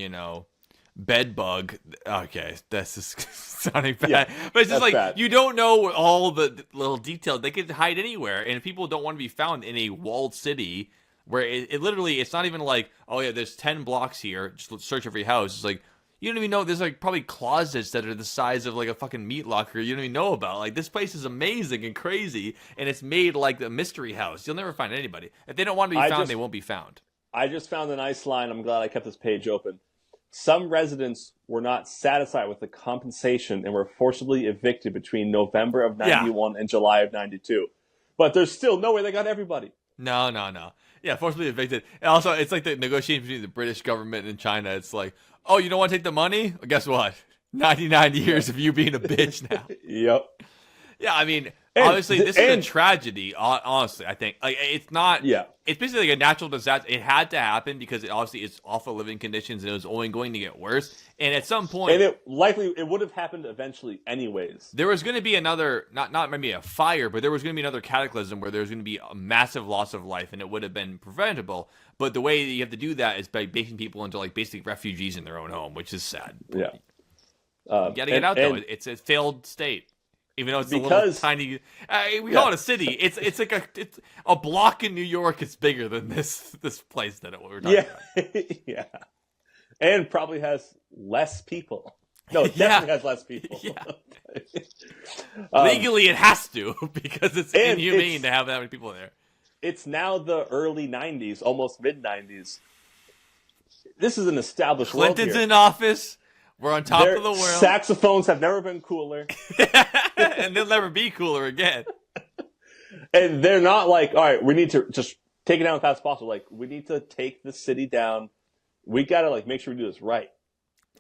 bed bug. Okay, that's just sounding bad. Yeah, but it's just bad. You don't know all the little details. They could hide anywhere. And if people don't want to be found in a walled city where it literally, it's not even like, oh yeah, there's 10 blocks here, just search every house. It's like, you don't even know, there's probably closets that are the size of a fucking meat locker you don't even know about. This place is amazing and crazy, and it's made like the mystery house. You'll never find anybody. If they don't want to be found, they won't be found. I just found a nice line. I'm glad I kept this page open. Some residents were not satisfied with the compensation and were forcibly evicted between November of 91 and July of 92. But there's still no way they got everybody. No. Yeah, forcibly evicted. And also, it's like the negotiation between the British government and China. It's like, oh, you don't want to take the money? Well, guess what? 99 years of you being a bitch now. Yep. Yeah, I mean, obviously, this is a tragedy, honestly, I think. It's not... Yeah. It's basically like a natural disaster. It had to happen because it's awful living conditions and it was only going to get worse. And at some point... And it would have happened eventually anyways. There was going to be another... Not maybe a fire, but there was going to be another cataclysm where there was going to be a massive loss of life and it would have been preventable. But the way that you have to do that is by making people into basically refugees in their own home, which is sad. Yeah. You got to get out, though. It's a failed state. Even though it's a little tiny, we call it a city. It's like a block in New York. It's bigger than this place that we're talking about. Yeah, and probably has less people. No, it definitely has less people. Yeah. Legally, it has to because it's inhumane to have that many people there. It's now the early '90s, almost mid '90s. This is an established world Clinton's here. in office. We're on top of the world. Saxophones have never been cooler. And they'll never be cooler again. And they're not like, all right, we need to just take it down as fast as possible. Like, we need to take the city down. We got to, like, make sure we do this right.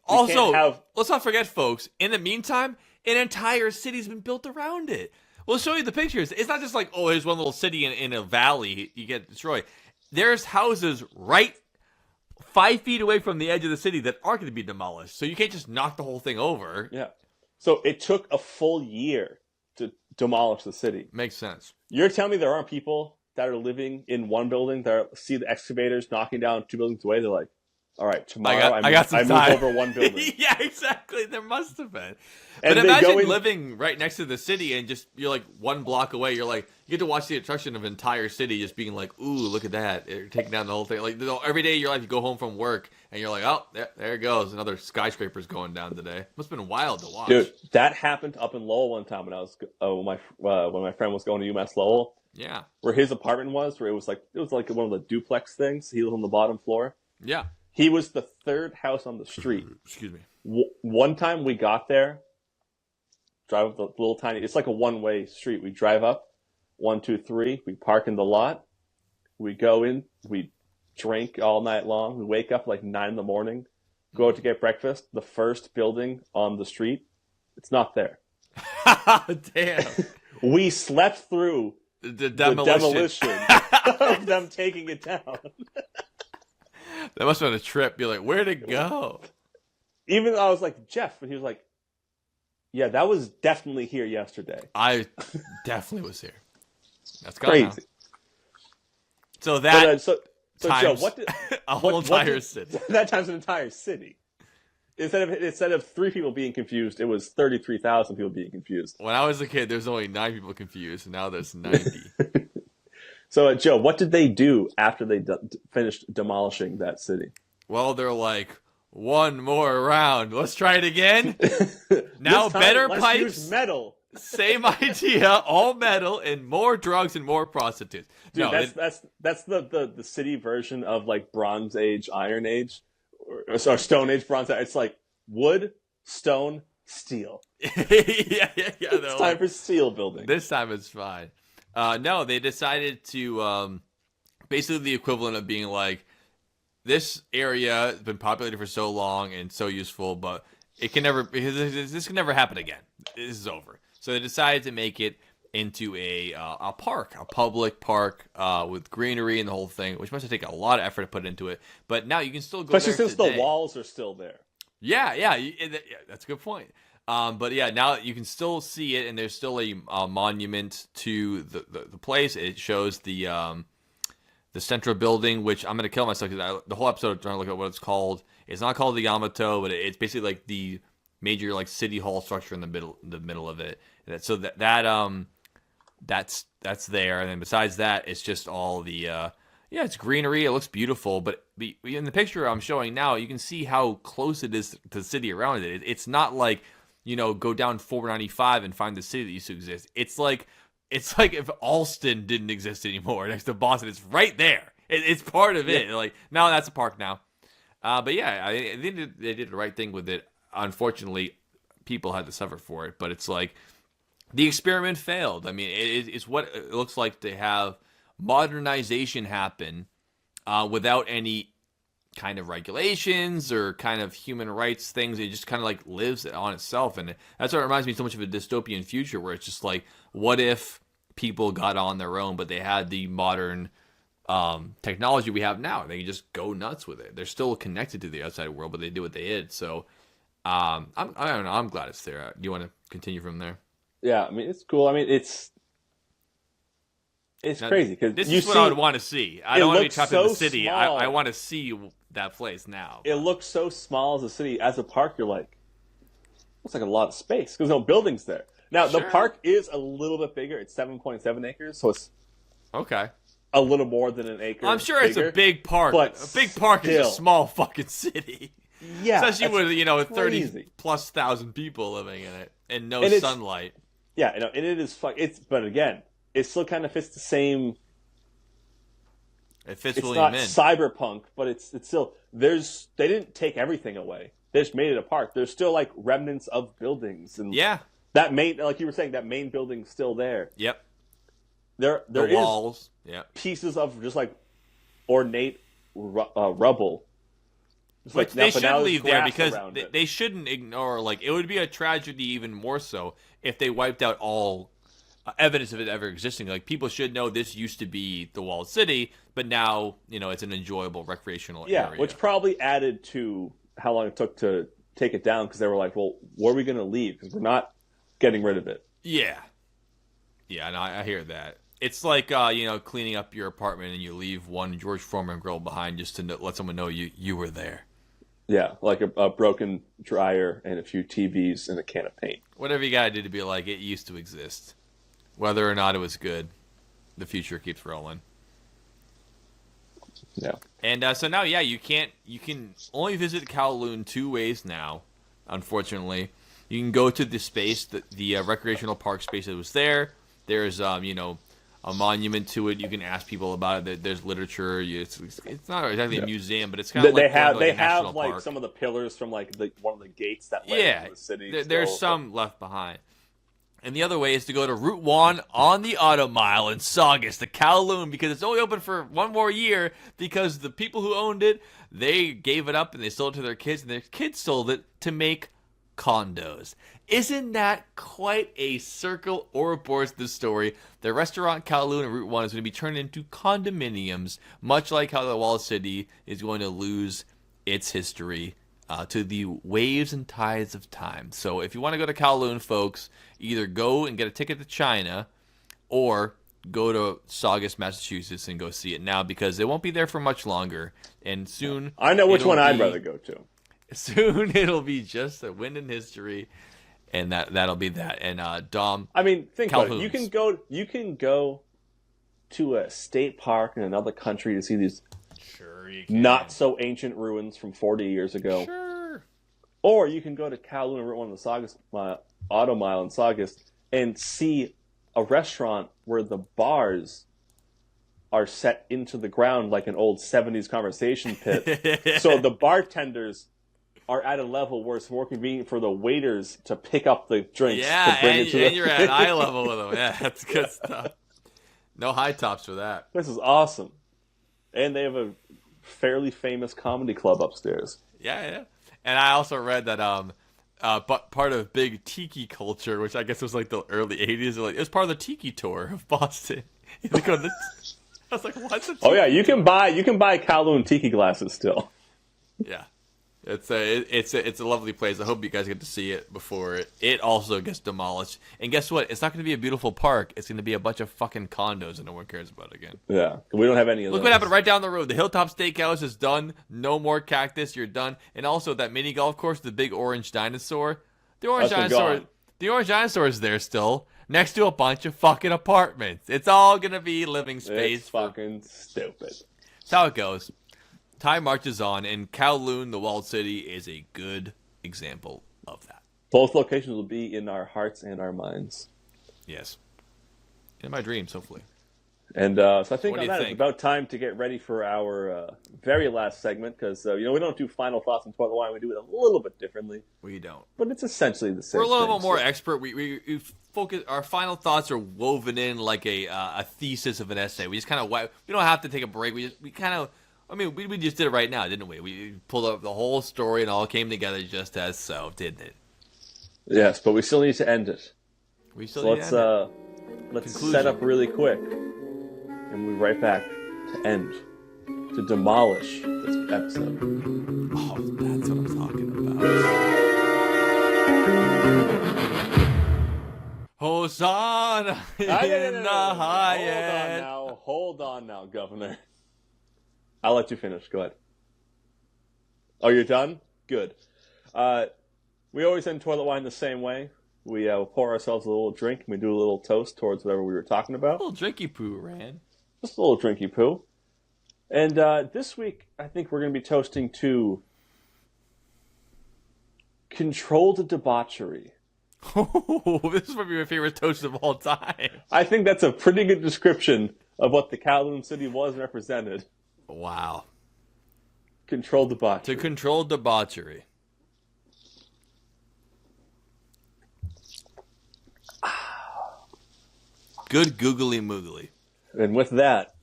Also, let's not forget, folks, in the meantime, an entire city's been built around it. We'll show you the pictures. It's not just like, oh, here's one little city in a valley you get destroyed. There's houses right 5 feet away from the edge of the city that are going to be demolished. So you can't just knock the whole thing over. Yeah. So it took a full year to demolish the city. Makes sense. You're telling me there aren't people that are living in one building that see the excavators knocking down 2 buildings away? They're like, all right, tomorrow I move over 1 building. Yeah, exactly. There must have been. And but imagine living right next to the city and just you're like 1 block away. You're like, you get to watch the destruction of an entire city just being like, ooh, look at that. They're taking down the whole thing. Like every day of your life, you go home from work and you're like, oh, there it goes. Another skyscraper's going down today. Must have been wild to watch. Dude, that happened up in Lowell one time when I was when my friend was going to UMass Lowell. Yeah. Where his apartment was, where it was like one of the duplex things. He was on the bottom floor. Yeah. He was the 3rd house on the street. Excuse me. One time we got there, drive up the little tiny. It's like a one-way street. We drive up, 1, 2, 3. We park in the lot. We go in. We drink all night long. We wake up like 9 in the morning. Go out to get breakfast. The first building on the street, it's not there. Damn. We slept through the demolition of them taking it down. That must have been a trip. You're like, where'd it go? Even I was like, Jeff, and he was like, yeah, that was definitely here yesterday. I definitely was here. That's crazy. Now. So that so Joe, what did a whole entire city? That times an entire city. Instead of 3 people being confused, it was 33,000 people being confused. When I was a kid, there's only 9 people confused, and now there's 90. So, Joe, what did they do after they finished demolishing that city? Well, they're like, 1 more round. Let's try it again. Now better let's pipes. Use metal. Same idea. All metal and more drugs and more prostitutes. Dude, that's the city version of like Bronze Age, Iron Age, or Stone Age, Bronze Age. It's like wood, stone, steel. yeah. It's time for steel building. This time it's fine. No, they decided to basically the equivalent of being like, this area has been populated for so long and so useful, but this can never happen again. This is over. So they decided to make it into a park, a public park with greenery and the whole thing, which must have taken a lot of effort to put into it. But now you can still go especially there since today. The walls are still there. Yeah, that's a good point. But yeah, now you can still see it, and there's still a monument to the place. It shows the central building, which I'm going to kill myself because the whole episode I'm trying to look at what it's called. It's not called the Yamato, but it's basically like the major like city hall structure in the middle of it. So that's there, and then besides that, it's just all the it's greenery. It looks beautiful, but in the picture I'm showing now, you can see how close it is to the city around it. It's not like, go down 495 and find the city that used to exist. It's like if Alston didn't exist anymore next to Boston. It's right there. It's part of it. Like, no, that's a park now. But yeah, I think they did the right thing with it. Unfortunately, people had to suffer for it. But it's like the experiment failed. I mean, it's what it looks like to have modernization happen without any kind of regulations or kind of human rights things. It just kind of like lives on itself, and that's what reminds me so much of a dystopian future, where it's just like, what if people got on their own, but they had the modern technology we have now? They can just go nuts with it. They're still connected to the outside world, but they do what they did. So I don't know. I'm glad it's there. Do you want to continue from there? Yeah, I mean, it's cool. I mean, it's now, crazy because this is what I would want to see. I don't want to be trapped in the city. I want to see that place now. It looks so small as a city. As a park, you're like, looks like a lot of space because no buildings there. Now, the Sure. park is a little bit bigger. It's 7.7 acres, so it's Okay. a little more than an acre. I'm sure bigger, it's a big park. but A big park is still. a small fucking city. Yeah, Especially that's with crazy. 30+ thousand people living in it and no And it's- sunlight. Yeah, and it is. But again, it still kind of fits the same. It fits It's William not in. cyberpunk, but it's still. They didn't take everything away. They just made it a park. There's still like remnants of buildings, and Yeah. that main, like you were saying, that main building's still there. Yep. There The is walls. Yep. pieces of just like ornate rubble. Just Which like, they but should now there's leave there grass because around it. they shouldn't ignore. Like, it would be a tragedy even more so if they wiped out all evidence of it ever existing. Like, people should know this used to be the walled city, but now it's an enjoyable recreational area. Which probably added to how long it took to take it down because they were like, well, where are we going to leave? Because we're not getting rid of it. Yeah, no, I hear that. It's like cleaning up your apartment and you leave one George Foreman grill behind just to let someone know you were there. Yeah, like a broken dryer and a few TVs and a can of paint. Whatever you gotta do to be like it used to exist, whether or not it was good. The future keeps rolling. Yeah. And so now, you can only visit Kowloon 2 ways now. Unfortunately, you can go to the space, the recreational park space that was there. There's a monument to it. You can ask people about it. There's literature. It's not exactly a museum, but it's kind of They like have going to a national like park. some of the pillars from like one of the gates that led into the city. There's still. some left behind. And the other way is to go to Route 1 on the Auto Mile in Saugus to Kowloon because it's only open for one more year because the people who owned it, they gave it up and they sold it to their kids, and their kids sold it to make condos. Isn't that quite a circle or board to the story? The restaurant Kowloon and Route 1 is going to be turned into condominiums, much like how the Walled City is going to lose its history to the waves and tides of time. So if you want to go to Kowloon, folks, either go and get a ticket to China or go to Saugus, Massachusetts and go see it now because it won't be there for much longer. And soon... I know which it'll one I'd be- rather go to. Soon it'll be just a win in history, and that'll be that. And Dom, I mean, think about it. Calhoun's. You can go to a state park in another country to see these sure you can. not so ancient ruins from 40 years ago. Sure. Or you can go to Kowloon and Route 1 of the Saugus Auto Mile in Saugus and see a restaurant where the bars are set into the ground like an old 70s conversation pit. So the bartenders are at a level where it's more convenient for the waiters to pick up the drinks Yeah, to bring and, it to and the you're at eye level with them. Yeah, that's good stuff. No high tops for that. This is awesome. And they have a fairly famous comedy club upstairs. Yeah. And I also read that but part of big tiki culture, which I guess was like the early 80s, it was part of the tiki tour of Boston. I was like, what's a tiki? Oh yeah, you can buy Kowloon tiki glasses still. Yeah. It's a lovely place. I hope you guys get to see it before it also gets demolished. And guess what? It's not going to be a beautiful park. It's going to be a bunch of fucking condos that no one cares about again. Yeah, we don't have any of Look those. what happened right down the road. The Hilltop Steakhouse is done. No more cactus. You're done. And also that mini golf course, the big orange dinosaur. The orange That's been dinosaur. gone. The orange dinosaur is there still, next to a bunch of fucking apartments. It's all gonna be living space. It's fucking stupid. That's how it goes. Time marches on, and Kowloon, the walled city, is a good example of that. Both locations will be in our hearts and our minds. Yes. In my dreams, hopefully. And so I think what do on you that, think? it's about time to get ready for our very last segment because we don't do final thoughts and toilet wine. We do it a little bit differently, We don't. but it's essentially the same. We're a little thing, bit more so- expert. We focus. Our final thoughts are woven in like a thesis of an essay. We just kind of we don't have to take a break. We just did it right now, didn't we? We pulled up the whole story and all came together just as so, didn't it? Yes, but we still need to end it. We still So need to end it. let's Conclusion. set up really quick, and we'll be right back to end, to demolish this episode. Oh, that's what I'm talking about. Hosanna in the highest. Hold on now, Governor. I'll let you finish. Go ahead. Oh, you're done? Good. We always end toilet wine the same way. we pour ourselves a little drink and we do a little toast towards whatever we were talking about. A little drinky poo, Rand. Just a little drinky poo. And this week, I think we're going to be toasting to controlled debauchery. Oh, this is probably my favorite toast of all time. I think that's a pretty good description of what the Kowloon City was and represented. Wow. Controlled debauchery. To control debauchery. Good googly moogly. And with that,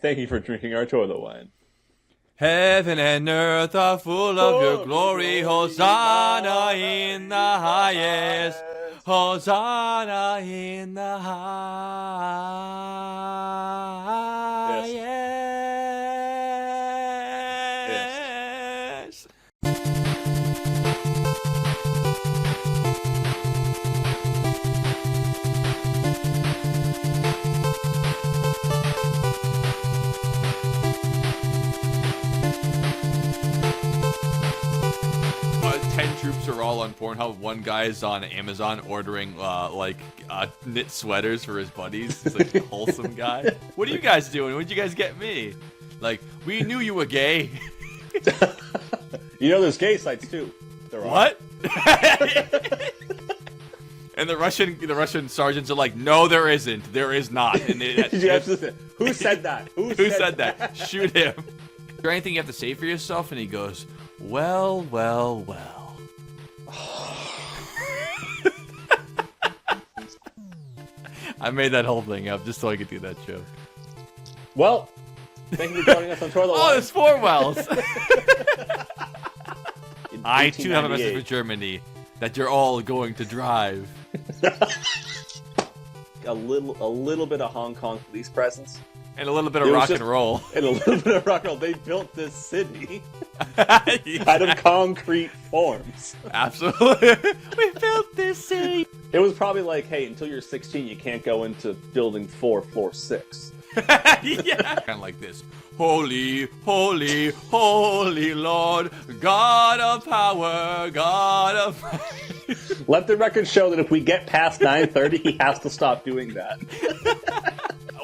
thank you for drinking our toilet wine. Heaven and earth are full of your glory. Hosanna in the highest. Hosanna in the highest. Yes. Troops are all on Pornhub. One guy is on Amazon ordering knit sweaters for his buddies. It's like a wholesome guy. What are you guys doing? What'd you guys get me? Like, we knew you were gay. You know, there's gay sites too. There are. What? And the Russian sergeants are like, no, there isn't. There is not. And who said that? Who said that? Shoot him. Is there anything you have to say for yourself? And he goes, well, well, well. I made that whole thing up just so I could do that joke. Well, thank you for joining us on Toilet Wine. Oh, there's 4 wells. I too have a message for Germany that you're all going to drive. a little bit of Hong Kong police presence. And a little bit of rock and roll. And a little bit of rock and roll. They built this city out of concrete forms. Absolutely. We built this city. It was probably like, hey, until you're 16, you can't go into building 4, floor 6. Yeah. Kind of like this. Holy, holy, holy Lord, God of power, God of... Let the record show that if we get past 9:30, he has to stop doing that.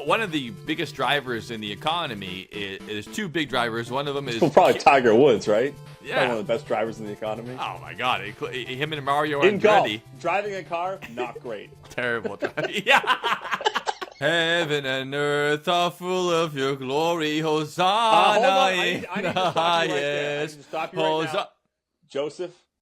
One of the biggest drivers in the economy is 2 big drivers. One of them is... Well, probably Tiger Woods, right? Yeah. Probably one of the best drivers in the economy. Oh, my God. Him and Mario in golf, Andretti. driving a car, not great. Terrible. Yeah. Heaven and earth are full of your glory. Hosanna Hold on. in I need the to stop you right there. I need highest. to stop you right now. Joseph,